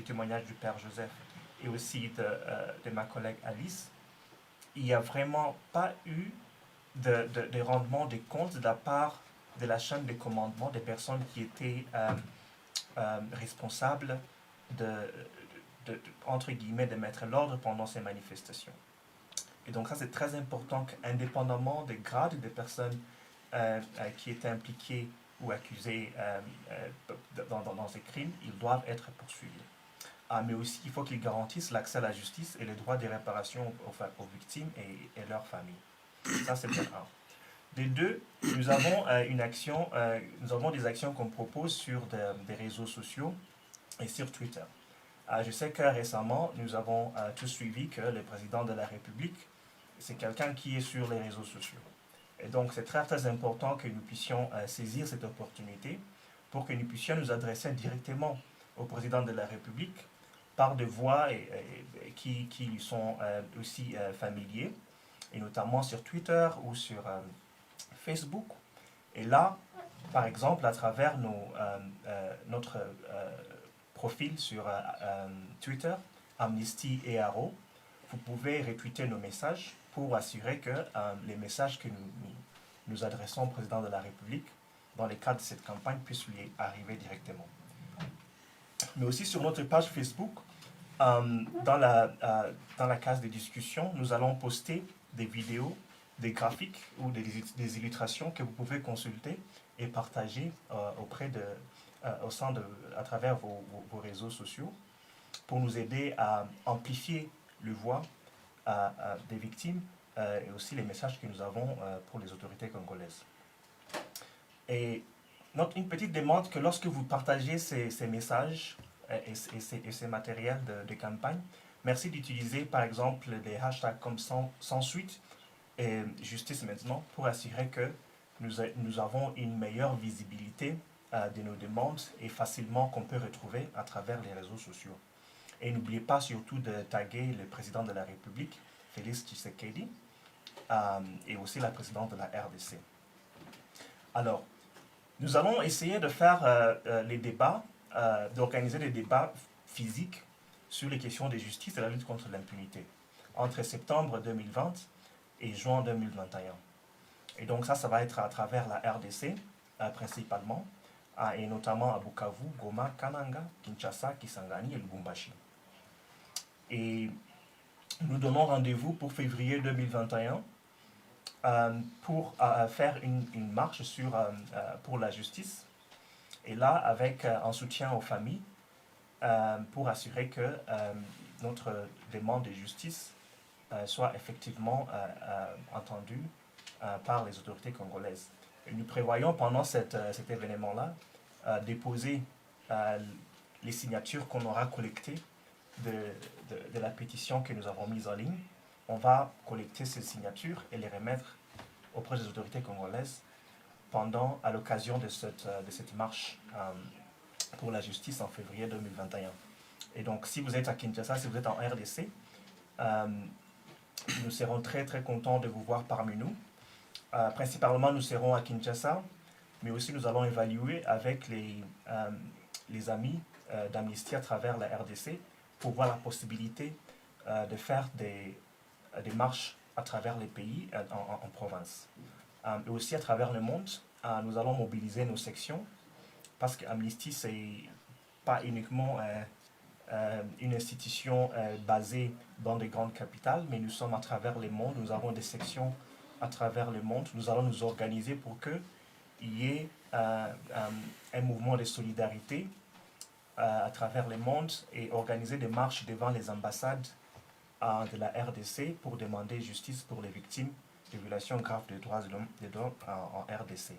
témoignage du père Joseph et aussi de ma collègue Alice, il n'y a vraiment pas eu de rendement des comptes de la part de la chaîne de commandement des personnes qui étaient responsables entre guillemets, de mettre l'ordre pendant ces manifestations. Et donc ça c'est très important qu'indépendamment des grades des personnes qui étaient impliquées ou accusées dans ces crimes, ils doivent être poursuivis. Mais aussi, il faut qu'ils garantissent l'accès à la justice et les droits des réparations aux victimes et leurs familles. Ça, c'est bien un. De deux, nous avons nous avons des actions qu'on propose sur des réseaux sociaux et sur Twitter. Je sais que récemment, nous avons tous suivi que le président de la République, c'est quelqu'un qui est sur les réseaux sociaux. Et donc, c'est très, très important que nous puissions saisir cette opportunité pour que nous puissions nous adresser directement au président de la République par des voix qui lui sont aussi familiers, et notamment sur Twitter ou sur Facebook. Et là, par exemple, à travers notre profil sur Twitter, Amnesty et Arrow, vous pouvez retweeter nos messages pour assurer que les messages que nous adressons au président de la République dans le cadre de cette campagne puissent lui arriver directement. Mais aussi sur notre page Facebook, dans la case de discussion, nous allons poster des vidéos, des graphiques ou des illustrations que vous pouvez consulter et partager à travers vos réseaux sociaux pour nous aider à amplifier le voix des victimes et aussi les messages que nous avons pour les autorités congolaises. Et une petite demande que lorsque vous partagez ces messages et ces matériels de campagne, merci d'utiliser par exemple des hashtags comme sans suite et justice maintenant pour assurer que nous avons une meilleure visibilité de nos demandes et facilement qu'on peut retrouver à travers les réseaux sociaux. Et n'oubliez pas surtout de taguer le président de la République, Félix Tshisekedi, et aussi la présidente de la RDC. Alors, nous allons essayer de faire les débats, d'organiser des débats physiques sur les questions de justice et la lutte contre l'impunité entre septembre 2020 et juin 2021. Et donc ça va être à travers la RDC principalement, et notamment à Bukavu, Goma, Kananga, Kinshasa, Kisangani et Lubumbashi. Et nous donnons rendez-vous pour février 2021 pour faire une marche pour la justice. Et là, avec un soutien aux familles pour assurer que notre demande de justice soit effectivement entendue par les autorités congolaises. Et nous prévoyons pendant cet événement-là déposer les signatures qu'on aura collectées de la pétition que nous avons mise en ligne. On va collecter ces signatures et les remettre auprès des autorités congolaises à l'occasion de cette marche pour la justice en février 2021. Et donc, si vous êtes à Kinshasa, si vous êtes en RDC, nous serons très très contents de vous voir parmi nous. Principalement, nous serons à Kinshasa, mais aussi nous allons évaluer avec les amis d'Amnesty à travers la RDC pour voir la possibilité de faire des marches à travers les pays en province. Et aussi à travers le monde, nous allons mobiliser nos sections parce qu'Amnesty, ce n'est pas uniquement une institution basée dans des grandes capitales, mais nous sommes à travers le monde, nous avons des sections à travers le monde. Nous allons nous organiser pour qu'il y ait un mouvement de solidarité à travers le monde et organiser des marches devant les ambassades de la RDC pour demander justice pour les victimes de violations graves des droits de l'homme en RDC.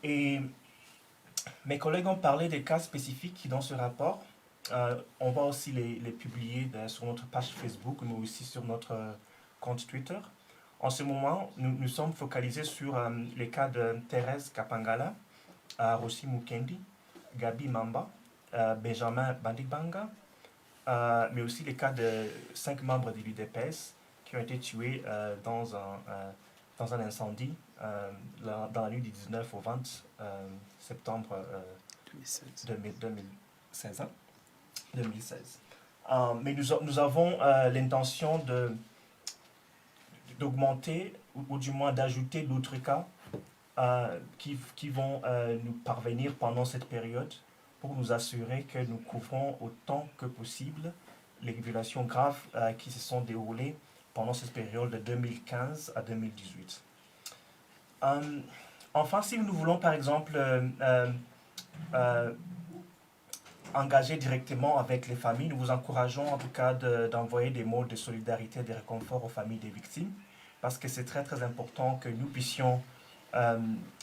Et mes collègues ont parlé des cas spécifiques dans ce rapport. On va aussi les publier sur notre page Facebook, mais aussi sur notre compte Twitter. En ce moment, nous sommes focalisés sur les cas de Thérèse Kapangala, Rossi Mukendi, Gabi Mamba, Benjamin Bandibanga, mais aussi les cas de 5 membres de l'UDPS qui ont été tués dans un incendie dans la nuit du 19 au 20 septembre 2016. 2016. Mais nous avons l'intention d'augmenter ou du moins d'ajouter d'autres cas qui vont nous parvenir pendant cette période pour nous assurer que nous couvrons autant que possible les violations graves qui se sont déroulées pendant cette période de 2015 à 2018. Enfin, si nous voulons par exemple engager directement avec les familles, nous vous encourageons en tout cas d'envoyer des mots de solidarité et de réconfort aux familles des victimes, parce que c'est très très important que nous puissions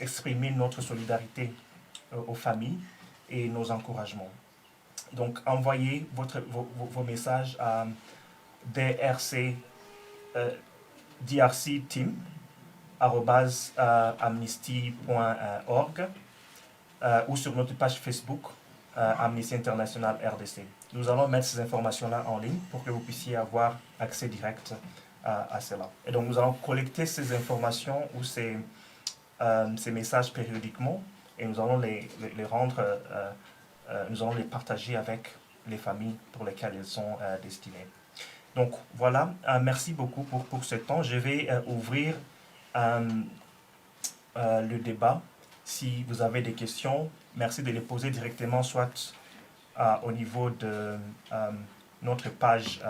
exprimer notre solidarité aux familles et nos encouragements. Donc envoyez vos messages à drcteam@amnesty.org ou sur notre page Facebook Amnesty International RDC. Nous allons mettre ces informations-là en ligne pour que vous puissiez avoir accès direct à cela. Et donc nous allons collecter ces informations ou ces messages périodiquement et nous allons les rendre, nous allons les partager avec les familles pour lesquelles ils sont destinés. Donc voilà, merci beaucoup pour ce temps. Je vais ouvrir le débat. Si vous avez des questions, merci de les poser directement soit au niveau de notre page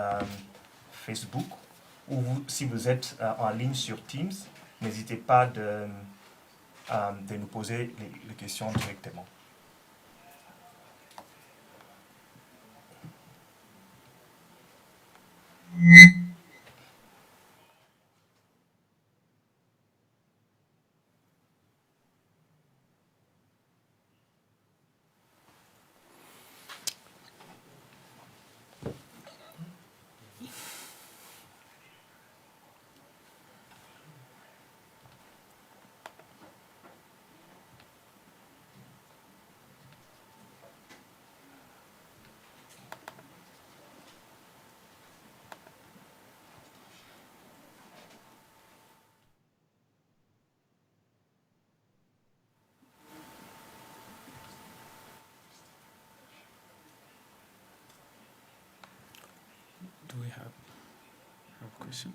Facebook ou si vous êtes en ligne sur Teams, n'hésitez pas de nous poser les questions directement. Do we have questions?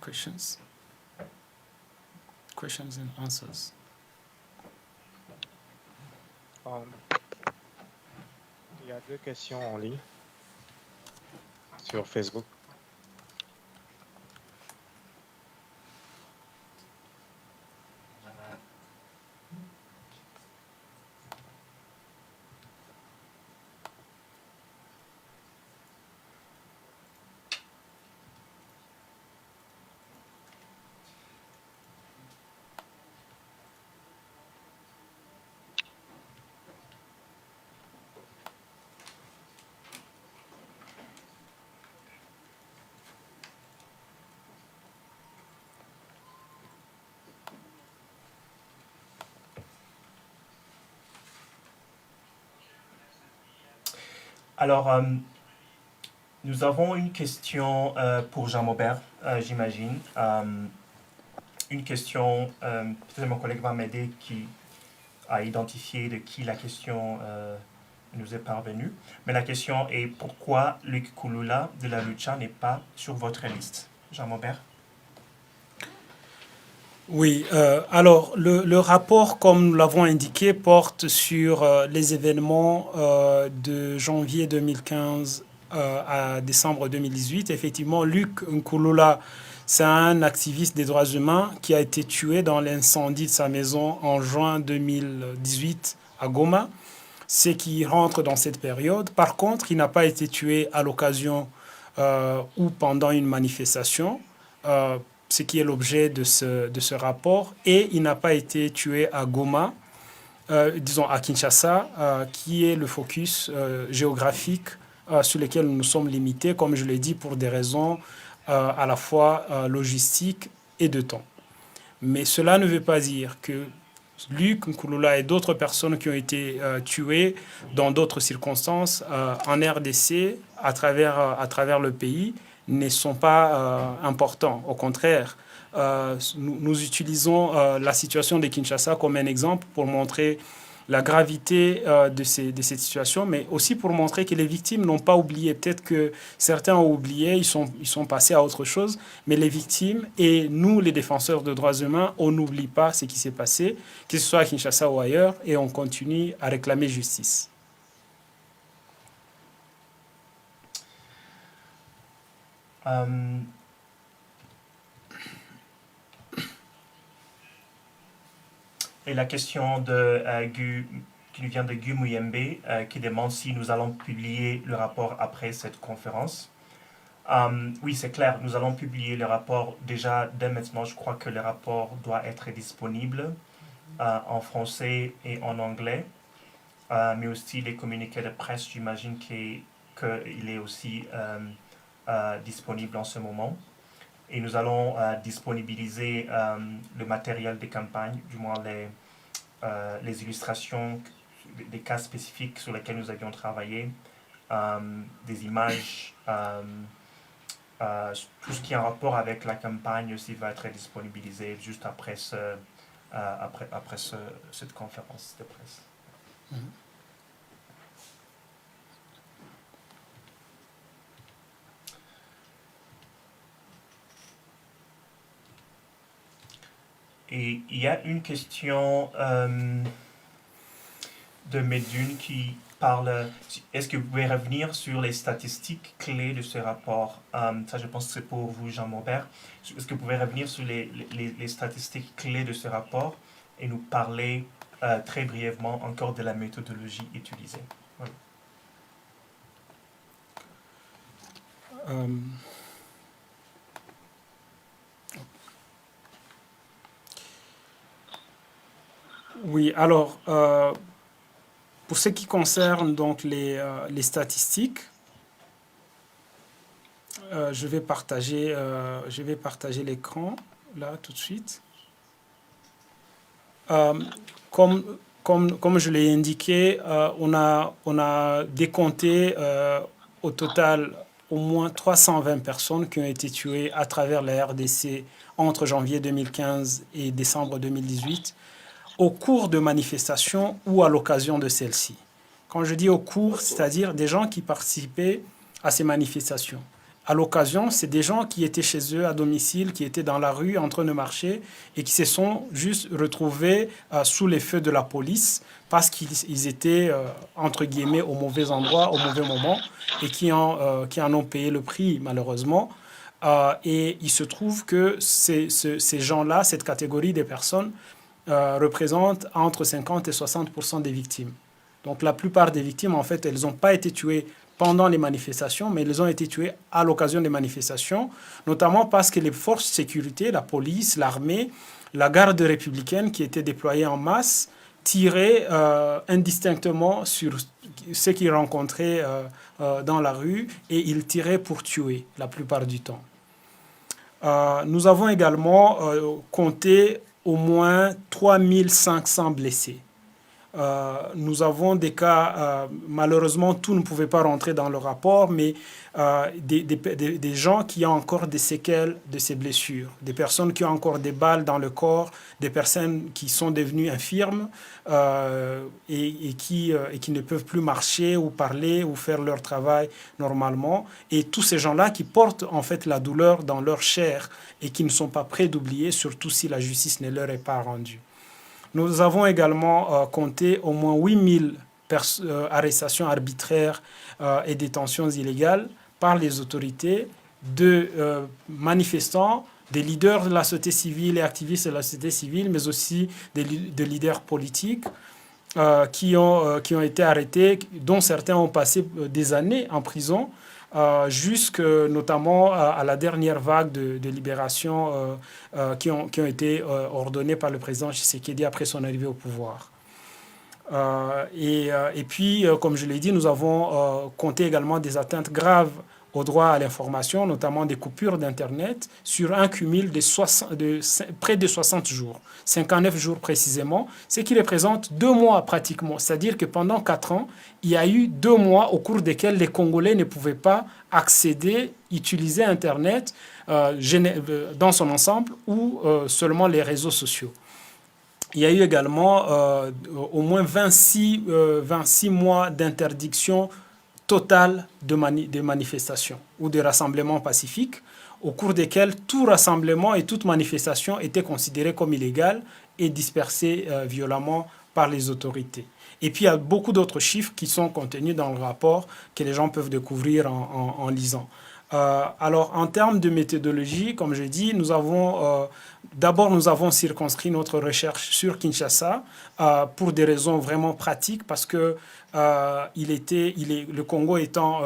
Questions and answers. Il y a 2 questions en ligne sur Facebook. Alors, nous avons une question pour Jean-Maubert, j'imagine. Une question, peut-être mon collègue va m'aider, qui a identifié de qui la question nous est parvenue. Mais la question est pourquoi Luc Kulula de la Lucha n'est pas sur votre liste? Jean-Maubert? Oui, alors le rapport, comme nous l'avons indiqué, porte sur les événements de janvier 2015 à décembre 2018. Effectivement, Luc Nkulula, c'est un activiste des droits humains qui a été tué dans l'incendie de sa maison en juin 2018 à Goma, ce qui rentre dans cette période. Par contre, il n'a pas été tué à l'occasion ou pendant une manifestation, ce qui est l'objet de ce rapport, et il n'a pas été tué à Goma, disons à Kinshasa, qui est le focus géographique sur lequel nous sommes limités, comme je l'ai dit, pour des raisons à la fois logistiques et de temps. Mais cela ne veut pas dire que Luc Nkulula et d'autres personnes qui ont été tuées dans d'autres circonstances en RDC, à travers le pays, ne sont pas importants. Au contraire, nous utilisons la situation de Kinshasa comme un exemple pour montrer la gravité de cette situation, mais aussi pour montrer que les victimes n'ont pas oublié. Peut-être que certains ont oublié, ils sont passés à autre chose, mais les victimes et nous, les défenseurs de droits humains, on n'oublie pas ce qui s'est passé, que ce soit à Kinshasa ou ailleurs, et on continue à réclamer justice. Et la question de qui nous vient de Gu Muyembe, qui demande si nous allons publier le rapport après cette conférence. Oui, c'est clair, nous allons publier le rapport déjà dès maintenant. Je crois que le rapport doit être disponible en français et en anglais, mais aussi les communiqués de presse, j'imagine qu'il est aussi disponible en ce moment. Et nous allons disponibiliser le matériel de campagne, du moins les illustrations des cas spécifiques sur lesquels nous avions travaillé, des images, tout ce qui est en rapport avec la campagne aussi va être disponibilisé juste après cette conférence de presse. Et il y a une question de Médune qui parle. Est-ce que vous pouvez revenir sur les statistiques clés de ce rapport? Ça, je pense que c'est pour vous, Jean-Maubert. Est-ce que vous pouvez revenir sur les statistiques clés de ce rapport et nous parler très brièvement encore de la méthodologie utilisée? Voilà. Oui, alors, pour ce qui concerne donc les statistiques, je vais partager l'écran là tout de suite. Comme je l'ai indiqué, on a décompté au total au moins 320 personnes qui ont été tuées à travers la RDC entre janvier 2015 et décembre 2018. Au cours de manifestations ou à l'occasion de celles-ci. Quand je dis au cours, c'est-à-dire des gens qui participaient à ces manifestations. à l'occasion, c'est des gens qui étaient chez eux à domicile, qui étaient dans la rue en train de marcher et qui se sont juste retrouvés sous les feux de la police parce qu'ils étaient, entre guillemets, au mauvais endroit, au mauvais moment et qui en ont payé le prix, malheureusement. Et il se trouve que ces gens-là, cette catégorie des personnes, représentent entre 50 et 60% des victimes. Donc la plupart des victimes, en fait, elles n'ont pas été tuées pendant les manifestations, mais elles ont été tuées à l'occasion des manifestations, notamment parce que les forces de sécurité, la police, l'armée, la garde républicaine qui était déployée en masse, tiraient indistinctement sur ceux qu'ils rencontraient dans la rue et ils tiraient pour tuer la plupart du temps. Nous avons également compté au moins 3500 blessés. Nous avons des cas, malheureusement, tout ne pouvait pas rentrer dans le rapport, mais des gens qui ont encore des séquelles de ces blessures, des personnes qui ont encore des balles dans le corps, des personnes qui sont devenues infirmes et qui ne peuvent plus marcher ou parler ou faire leur travail normalement. Et tous ces gens-là qui portent en fait la douleur dans leur chair et qui ne sont pas prêts d'oublier, surtout si la justice ne leur est pas rendue. Nous avons également compté au moins 8000 arrestations arbitraires et détentions illégales par les autorités de manifestants, des leaders de la société civile et activistes de la société civile, mais aussi de leaders politiques qui ont été arrêtés, dont certains ont passé des années en prison, jusque notamment à la dernière vague de libération qui ont été ordonnées par le président Tshisekedi après son arrivée au pouvoir. Et puis, comme je l'ai dit, nous avons compté également des atteintes graves au droit à l'information, notamment des coupures d'Internet, sur un cumul de près de 60 jours, 59 jours précisément, ce qui représente 2 mois pratiquement. C'est-à-dire que pendant 4 ans, il y a eu 2 mois au cours desquels les Congolais ne pouvaient pas accéder, utiliser Internet dans son ensemble ou seulement les réseaux sociaux. Il y a eu également au moins 26 mois d'interdiction totale de manifestations ou de rassemblements pacifiques, au cours desquels tout rassemblement et toute manifestation étaient considérés comme illégales et dispersés violemment par les autorités. Et puis il y a beaucoup d'autres chiffres qui sont contenus dans le rapport que les gens peuvent découvrir en lisant. Alors en termes de méthodologie, comme je dis, nous avons circonscrit notre recherche sur Kinshasa pour des raisons vraiment pratiques, parce que le Congo étant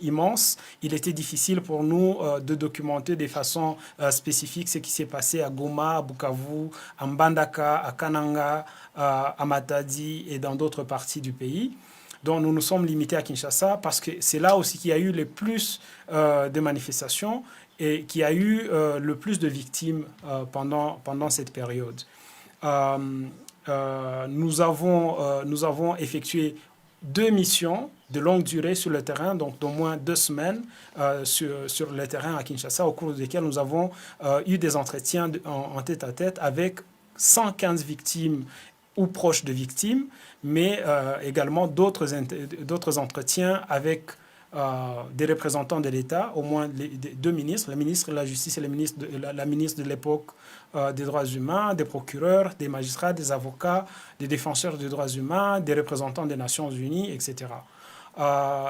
immense, il était difficile pour nous de documenter de façon spécifique ce qui s'est passé à Goma, à Bukavu, à Mbandaka, à Kananga, à Matadi et dans d'autres parties du pays. Donc nous nous sommes limités à Kinshasa parce que c'est là aussi qu'il y a eu le plus de manifestations et qu'il y a eu le plus de victimes pendant cette période. Nous avons effectué 2 missions de longue durée sur le terrain, donc d'au moins 2 semaines sur le terrain à Kinshasa, au cours desquelles nous avons eu des entretiens en tête-à-tête avec 115 victimes ou proches de victimes, mais également d'autres entretiens avec des représentants de l'État, au moins 2 ministres, le ministre de la Justice et la ministre de l'époque des droits humains, des procureurs, des magistrats, des avocats, des défenseurs des droits humains, des représentants des Nations Unies, etc.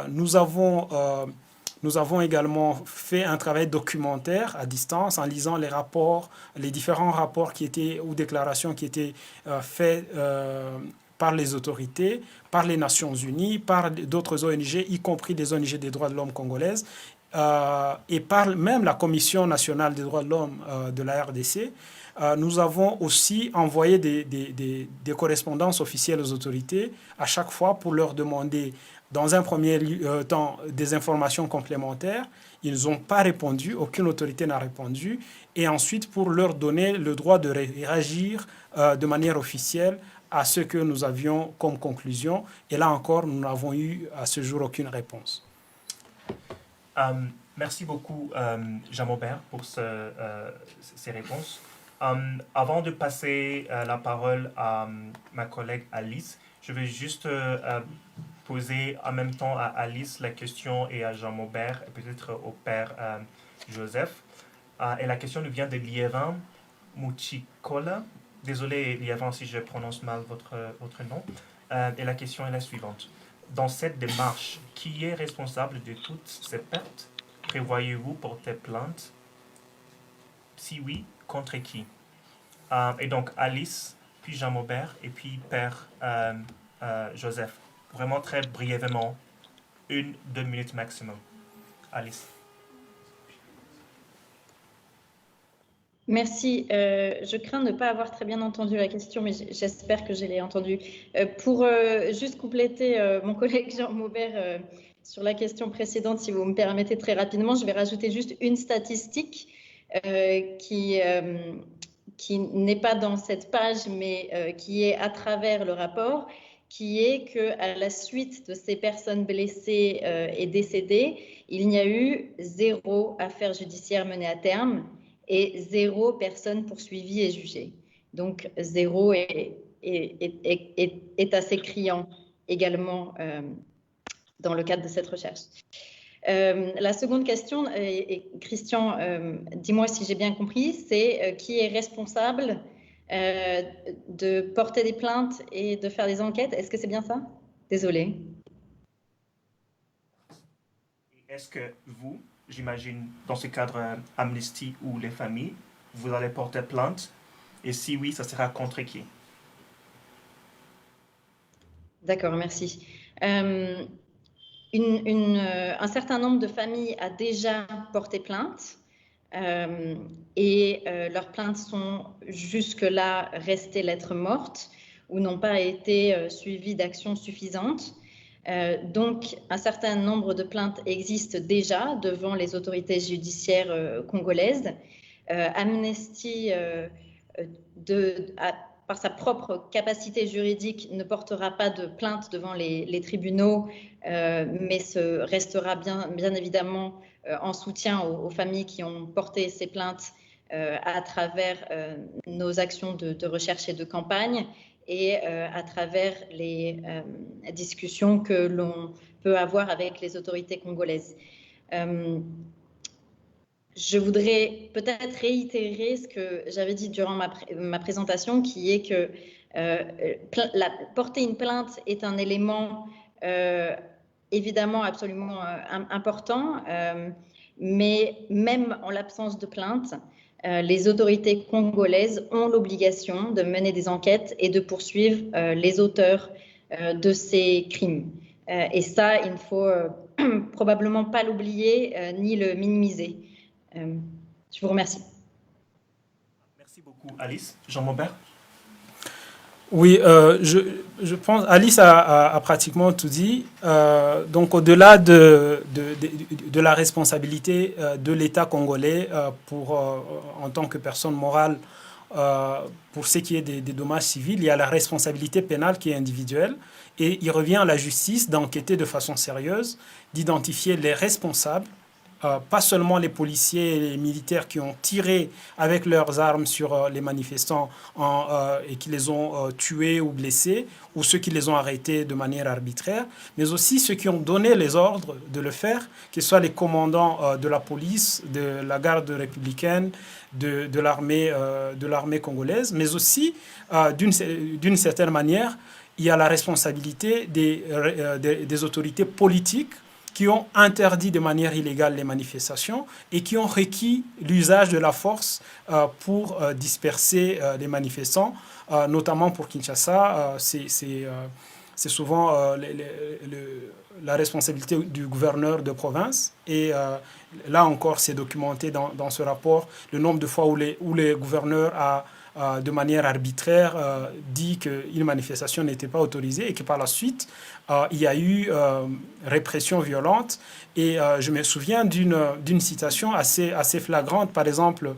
Nous avons également fait un travail documentaire à distance en lisant les différents rapports ou déclarations qui étaient faits par les autorités, par les Nations Unies, par d'autres ONG, y compris des ONG des droits de l'homme congolaises, et par même la Commission nationale des droits de l'homme de la RDC. Nous avons aussi envoyé des correspondances officielles aux autorités à chaque fois pour leur demander, dans un premier temps, des informations complémentaires. Ils n'ont pas répondu, aucune autorité n'a répondu. Et ensuite, pour leur donner le droit de réagir de manière officielle à ce que nous avions comme conclusion. Et là encore, nous n'avons eu à ce jour aucune réponse. Merci beaucoup, Jean-Maubert, pour ces réponses. Avant de passer la parole à ma collègue Alice, je vais juste poser en même temps à Alice la question et à Jean Maubert et peut-être au père Joseph. Et la question nous vient de Liévin Mouchikola. Désolé Liévin si je prononce mal votre nom. Et la question est la suivante. Dans cette démarche, qui est responsable de toutes ces pertes? Prévoyez-vous porter plainte? Si oui, contre qui? Et donc Alice, puis Jean Maubert et puis père Joseph. Vraiment très brièvement, 1-2 minutes maximum. Alice. Merci. Je crains ne pas avoir très bien entendu la question, mais j'espère que je l'ai entendue. Pour juste compléter mon collègue Jean Maubert sur la question précédente, si vous me permettez très rapidement, je vais rajouter juste une statistique qui n'est pas dans cette page, mais qui est à travers le rapport, qui est qu'à la suite de ces personnes blessées et décédées, il n'y a eu 0 affaire judiciaire menée à terme et 0 personne poursuivie et jugée. Donc 0 est assez criant également dans le cadre de cette recherche. La seconde question, et Christian, dis-moi si j'ai bien compris, c'est qui est responsable de porter des plaintes et de faire des enquêtes. Est-ce que c'est bien ça? Désolée. Est-ce que vous, j'imagine, dans ce cadre Amnesty ou les familles, vous allez porter plainte? Et si oui, ça sera contre qui? D'accord, merci. Un certain nombre de familles a déjà porté plainte et leurs plaintes sont jusque-là restées lettres mortes ou n'ont pas été suivies d'actions suffisantes. Donc, un certain nombre de plaintes existent déjà devant les autorités judiciaires congolaises. Amnesty, par sa propre capacité juridique, ne portera pas de plainte devant les tribunaux, mais restera bien évidemment en soutien aux familles qui ont porté ces plaintes à travers nos actions de recherche et de campagne et à travers les discussions que l'on peut avoir avec les autorités congolaises. Je voudrais peut-être réitérer ce que j'avais dit durant ma présentation, qui est que porter une plainte est un élément évidemment absolument important, mais même en l'absence de plainte, les autorités congolaises ont l'obligation de mener des enquêtes et de poursuivre les auteurs de ces crimes. Et ça, il ne faut probablement pas l'oublier ni le minimiser. Je vous remercie. Merci beaucoup, Alice. Jean Maubert? Oui, je pense Alice a pratiquement tout dit. Donc, au-delà de la responsabilité de l'État congolais en tant que personne morale pour ce qui est des dommages civils, il y a la responsabilité pénale qui est individuelle et il revient à la justice d'enquêter de façon sérieuse, d'identifier les responsables. Pas seulement les policiers et les militaires qui ont tiré avec leurs armes sur les manifestants et qui les ont tués ou blessés, ou ceux qui les ont arrêtés de manière arbitraire, mais aussi ceux qui ont donné les ordres de le faire, que ce soit les commandants de la police, de la garde républicaine, de l'armée congolaise, mais aussi, d'une certaine manière, il y a la responsabilité des autorités politiques qui ont interdit de manière illégale les manifestations et qui ont requis l'usage de la force pour disperser les manifestants, notamment pour Kinshasa. C'est souvent la responsabilité du gouverneur de province. Et là encore, c'est documenté dans ce rapport le nombre de fois où le gouverneur a de manière arbitraire dit qu'une manifestation n'était pas autorisée et que par la suite, il y a eu répression violente. Et je me souviens d'une citation assez flagrante, par exemple,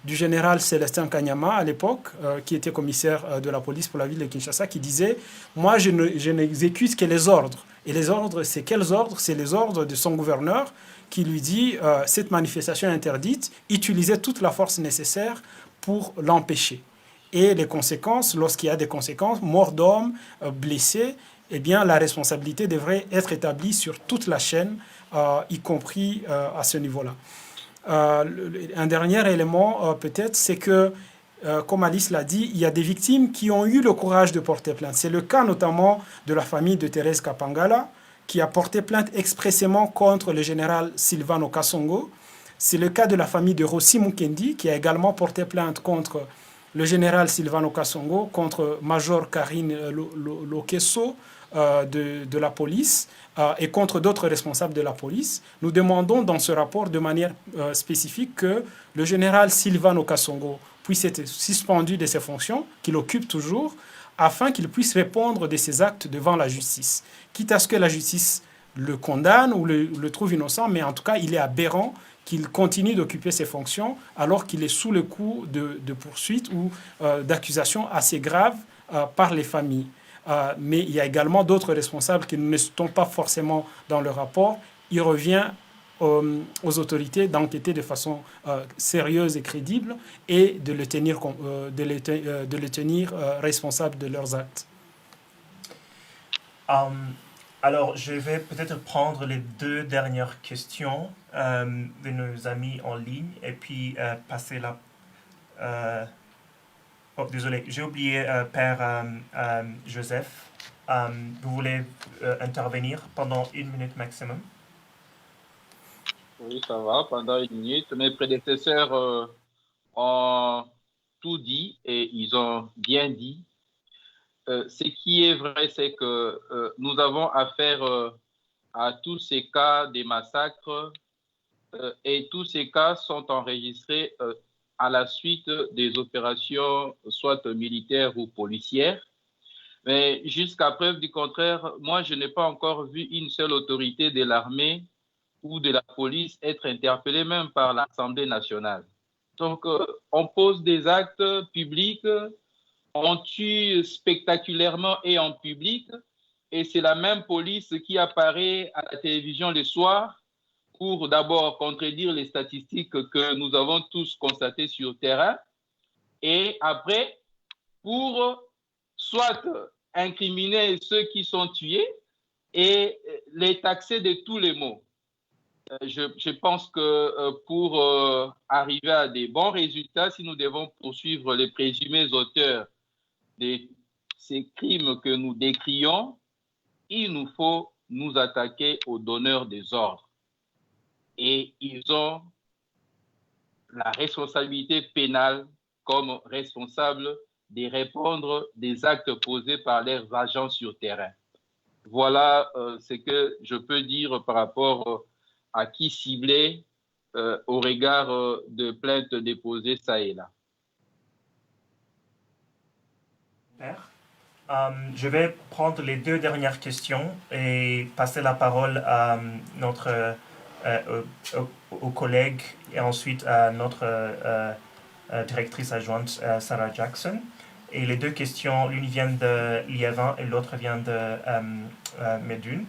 du général Célestin Kanyama à l'époque, qui était commissaire de la police pour la ville de Kinshasa, qui disait « Moi, je n'exécute que les ordres ». Et les ordres, c'est quels ordres? C'est les ordres de son gouverneur qui lui dit « Cette manifestation est interdite, utilisez toute la force nécessaire pour l'empêcher ». Et les conséquences, lorsqu'il y a des conséquences, mort d'homme, blessé, eh bien, la responsabilité devrait être établie sur toute la chaîne, y compris à ce niveau-là. Un dernier élément, peut-être, c'est que, comme Alice l'a dit, il y a des victimes qui ont eu le courage de porter plainte. C'est le cas notamment de la famille de Thérèse Kapangala, qui a porté plainte expressément contre le général Silvano Kasongo. C'est le cas de la famille de Rossi Mukendi, qui a également porté plainte contre le général Silvano Kasongo, contre Major Karine Lokesso de la police et contre d'autres responsables de la police. Nous demandons dans ce rapport de manière spécifique que le général Silvano Kasongo puisse être suspendu de ses fonctions, qu'il occupe toujours, afin qu'il puisse répondre de ses actes devant la justice. Quitte à ce que la justice le condamne ou le trouve innocent, mais en tout cas, il est aberrant qu'il continue d'occuper ses fonctions alors qu'il est sous le coup de poursuites ou d'accusations assez graves par les familles. Mais il y a également d'autres responsables qui ne sont pas forcément dans le rapport. Il revient aux autorités d'enquêter de façon sérieuse et crédible et de le tenir responsable de leurs actes. Alors, je vais peut-être prendre les 2 dernières questions de nos amis en ligne et puis passer la... Oh, désolé, j'ai oublié Père Joseph. Vous voulez intervenir pendant 1 minute maximum? Oui, ça va, pendant 1 minute. Mes prédécesseurs ont tout dit et ils ont bien dit. Ce qui est vrai, c'est que nous avons affaire à tous ces cas des massacres et tous ces cas sont enregistrés à la suite des opérations soit militaires ou policières. Mais jusqu'à preuve du contraire, moi, je n'ai pas encore vu une seule autorité de l'armée ou de la police être interpellée même par l'Assemblée nationale. Donc, on pose des actes publics, on tue spectaculairement et en public, et c'est la même police qui apparaît à la télévision le soir pour d'abord contredire les statistiques que nous avons tous constatées sur le terrain, et après, pour soit incriminer ceux qui sont tués et les taxer de tous les maux. Je pense que pour arriver à des bons résultats, si nous devons poursuivre les présumés auteurs de ces crimes que nous décrions, il nous faut nous attaquer aux donneurs des ordres. Et ils ont la responsabilité pénale comme responsables de répondre des actes posés par leurs agents sur terrain. Voilà ce que je peux dire par rapport à qui cibler au regard de plaintes déposées ça et là. Je vais prendre les 2 dernières questions et passer la parole à notre aux collègues et ensuite à notre directrice adjointe Sarah Jackson. Et les 2 questions, l'une vient de Liévin et l'autre vient de Médune.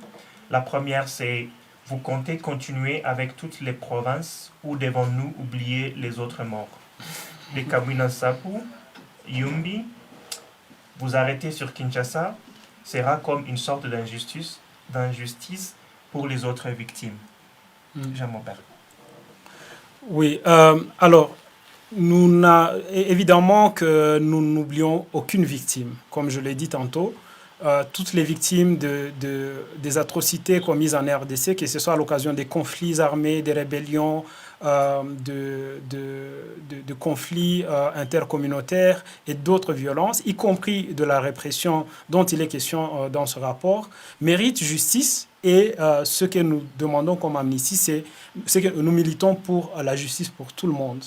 La première, c'est: vous comptez continuer avec toutes les provinces ou devons-nous oublier les autres morts? Les Kabwina Sapu, Yumbi, vous arrêter sur Kinshasa sera comme une sorte d'injustice pour les autres victimes. Jean Maubert. Oui, alors, évidemment que nous n'oublions aucune victime. Comme je l'ai dit tantôt, toutes les victimes des atrocités commises en RDC, que ce soit à l'occasion des conflits armés, des rébellions, de conflits intercommunautaires et d'autres violences, y compris de la répression dont il est question dans ce rapport, méritent justice. Et ce que nous demandons comme Amnesty, c'est que nous militons pour la justice pour tout le monde.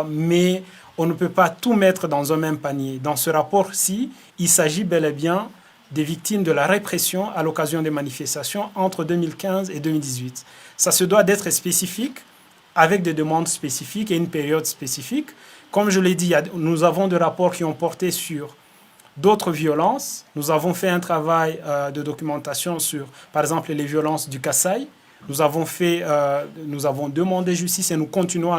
Mais on ne peut pas tout mettre dans un même panier. Dans ce rapport-ci, il s'agit bel et bien des victimes de la répression à l'occasion des manifestations entre 2015 et 2018. Ça se doit d'être spécifique, avec des demandes spécifiques et une période spécifique. Comme je l'ai dit, nous avons des rapports qui ont porté sur d'autres violences. Nous avons fait un travail de documentation sur, par exemple, les violences du Kasaï. Nous avons demandé justice et nous continuons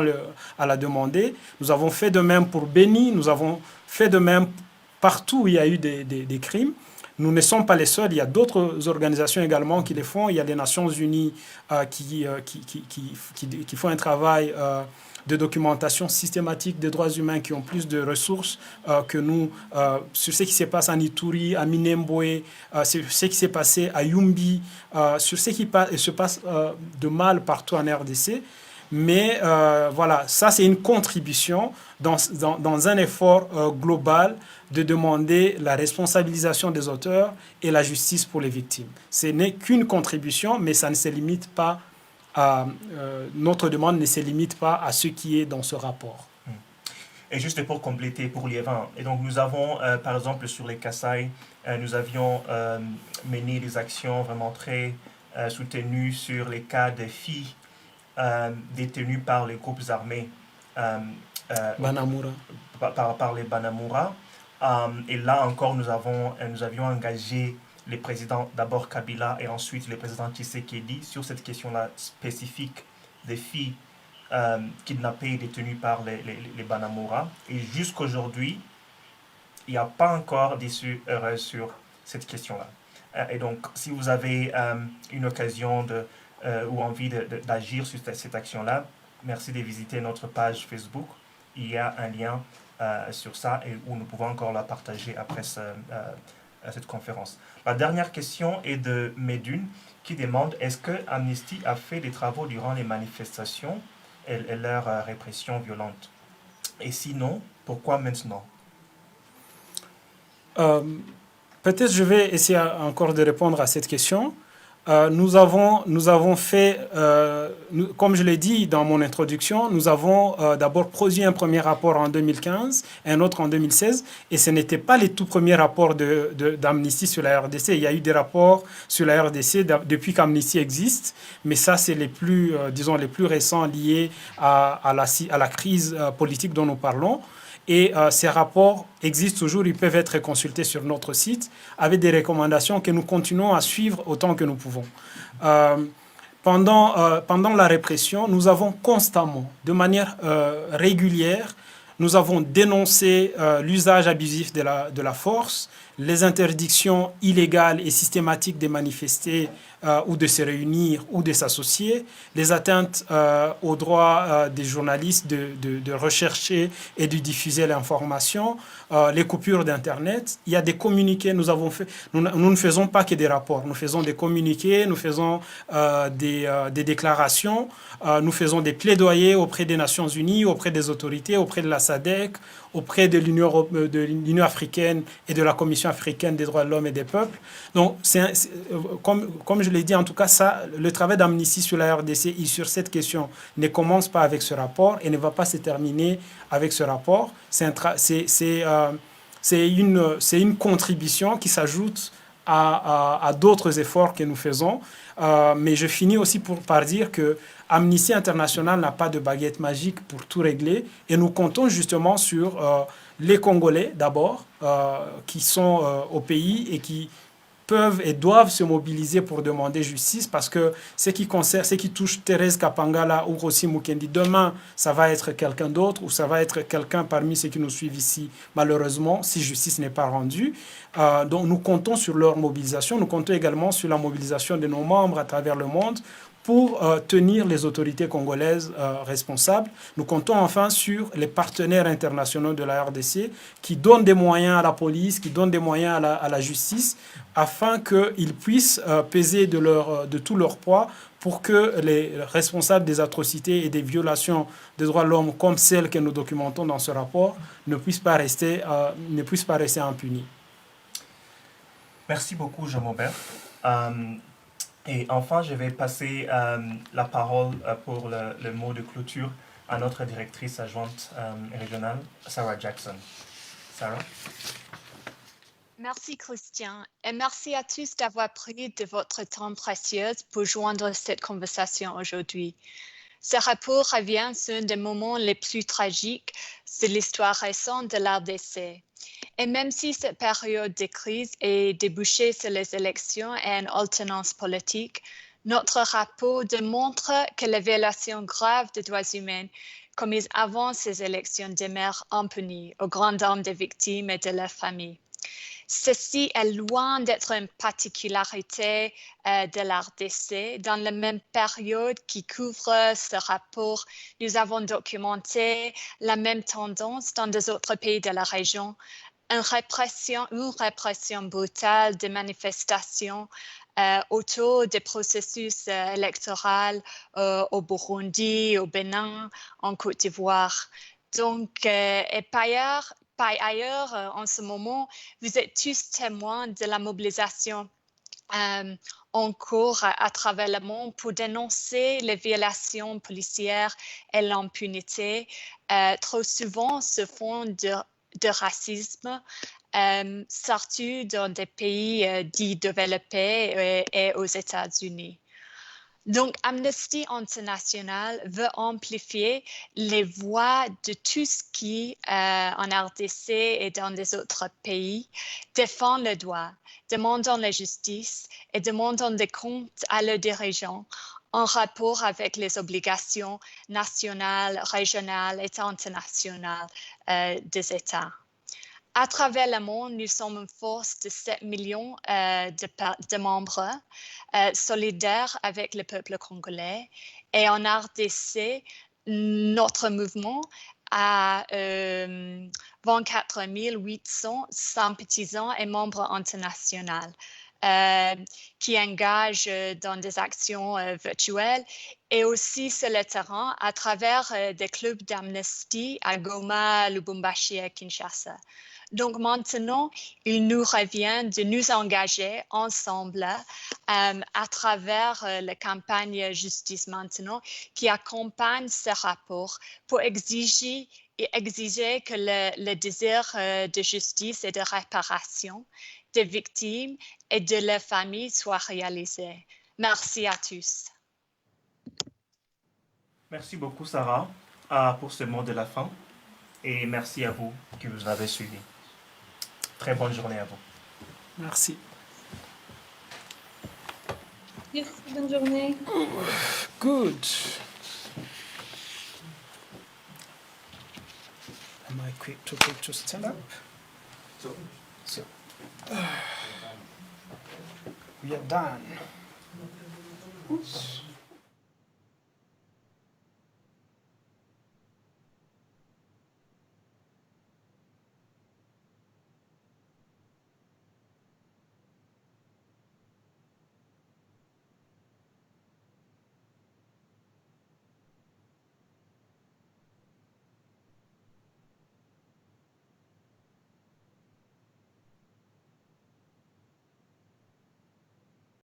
à la demander. Nous avons fait de même pour Béni. Nous avons fait de même partout où il y a eu des crimes. Nous ne sommes pas les seuls, il y a d'autres organisations également qui les font. Il y a les Nations Unies qui font un travail de documentation systématique des droits humains, qui ont plus de ressources que nous, sur ce qui se passe en Ituri, à Minembwe, sur ce qui s'est passé à Yumbi, sur ce qui se passe de mal partout en RDC. Mais voilà, ça c'est une contribution dans un effort global de demander la responsabilisation des auteurs et la justice pour les victimes. Ce n'est qu'une contribution, mais ça ne se limite pas notre demande ne se limite pas à ce qui est dans ce rapport. Et juste pour compléter pour Liévin, et donc nous avons par exemple sur les Kasaï, nous avions mené des actions vraiment très soutenues sur les cas des filles détenues par les groupes armés Banamura. par les Banamura. Et là encore, nous avions engagé les présidents, d'abord Kabila et ensuite le président Tshisekedi, sur cette question-là spécifique des filles kidnappées et détenues par les Banamura. Et jusqu'aujourd'hui, il n'y a pas encore d'issue heureuse sur cette question-là. Et donc, si vous avez une occasion ou envie d'agir sur cette action-là, merci de visiter notre page Facebook. Il y a un lien sur ça et où nous pouvons encore la partager après cette conférence. La dernière question est de Médune qui demande est-ce que Amnesty a fait des travaux durant les manifestations et leur répression violente? Et sinon, pourquoi maintenant? Peut-être je vais essayer encore de répondre à cette question. Nous avons fait, comme je l'ai dit dans mon introduction, nous avons d'abord produit un premier rapport en 2015, un autre en 2016, et ce n'étaient pas les tout premiers rapports d'Amnesty sur la RDC. Il y a eu des rapports sur la RDC depuis qu'Amnesty existe, mais ça, c'est les plus récents liés à la crise politique dont nous parlons. Et ces rapports existent toujours, ils peuvent être consultés sur notre site avec des recommandations que nous continuons à suivre autant que nous pouvons. Pendant la répression, nous avons constamment, de manière régulière, nous avons dénoncé l'usage abusif de la force, les interdictions illégales et systématiques de manifester ou de se réunir ou de s'associer, les atteintes aux droits des journalistes de rechercher et de diffuser l'information, les coupures d'Internet. Il y a des communiqués, nous ne faisons pas que des rapports, nous faisons des communiqués, nous faisons des déclarations, nous faisons des plaidoyers auprès des Nations Unies, auprès des autorités, auprès de la SADC, auprès de l'Union africaine et de la Commission africaine des droits de l'homme et des peuples. Donc, comme je l'ai dit, en tout cas, le travail d'Amnesty sur la RDC et sur cette question ne commence pas avec ce rapport et ne va pas se terminer avec ce rapport. C'est une contribution qui s'ajoute à d'autres efforts que nous faisons. Mais je finis aussi par dire que Amnesty International n'a pas de baguette magique pour tout régler et nous comptons justement sur les Congolais d'abord qui sont au pays et qui peuvent et doivent se mobiliser pour demander justice parce que ce qui touche Thérèse Kapangala ou Rossi Mukendi, demain, ça va être quelqu'un d'autre ou ça va être quelqu'un parmi ceux qui nous suivent ici, malheureusement, si justice n'est pas rendue. Donc nous comptons sur leur mobilisation, nous comptons également sur la mobilisation de nos membres à travers le monde pour tenir les autorités congolaises responsables. Nous comptons enfin sur les partenaires internationaux de la RDC qui donnent des moyens à la police, qui donnent des moyens à la justice, afin qu'ils puissent peser de tout leur poids pour que les responsables des atrocités et des violations des droits de l'homme, comme celles que nous documentons dans ce rapport, ne puissent pas rester impunis. Merci beaucoup, Jean-Maubert. Et enfin, je vais passer la parole pour le mot de clôture à notre directrice adjointe régionale, Sarah Jackson. Sarah? Merci Christian et merci à tous d'avoir pris de votre temps précieux pour joindre cette conversation aujourd'hui. Ce rapport revient sur un des moments les plus tragiques de l'histoire récente de l'RDC. Et même si cette période de crise est débouchée sur les élections et une alternance politique, notre rapport démontre que les violations graves des droits humains commises avant ces élections demeurent impunies au grand nombre des victimes et de leurs familles. Ceci est loin d'être une particularité de l'RDC. Dans la même période qui couvre ce rapport, nous avons documenté la même tendance dans des autres pays de la région. Une répression brutale des manifestations autour des processus électoraux au Burundi, au Bénin, en Côte d'Ivoire. Donc, et par ailleurs, en ce moment, vous êtes tous témoins de la mobilisation en cours à travers le monde pour dénoncer les violations policières et l'impunité. Trop souvent, se font de racisme, surtout dans des pays dits développés et aux États-Unis. Donc, Amnesty International veut amplifier les voix de tous qui, en RDC et dans des autres pays, défendent le droit, demandant la justice et demandant des comptes à leurs dirigeants en rapport avec les obligations nationales, régionales et internationales des États. À travers le monde, nous sommes une force de 7 millions de membres solidaires avec le peuple congolais. Et en RDC, notre mouvement a 24 800 sympathisants et membres internationaux qui engagent dans des actions virtuelles et aussi sur le terrain à travers des clubs d'Amnesty à Goma, Lubumbashi et Kinshasa. Donc maintenant, il nous revient de nous engager ensemble à travers la campagne Justice Maintenant qui accompagne ce rapport pour exiger que le désir de justice et de réparation des victimes et de leurs familles soit réalisé. Merci à tous. Merci beaucoup, Sarah, pour ce mot de la fin. Et merci à vous qui vous avez suivis. Très bonne journée à vous. Merci. Merci, bonne journée. Good. Am I quick to stand up? So, we are done. Oops.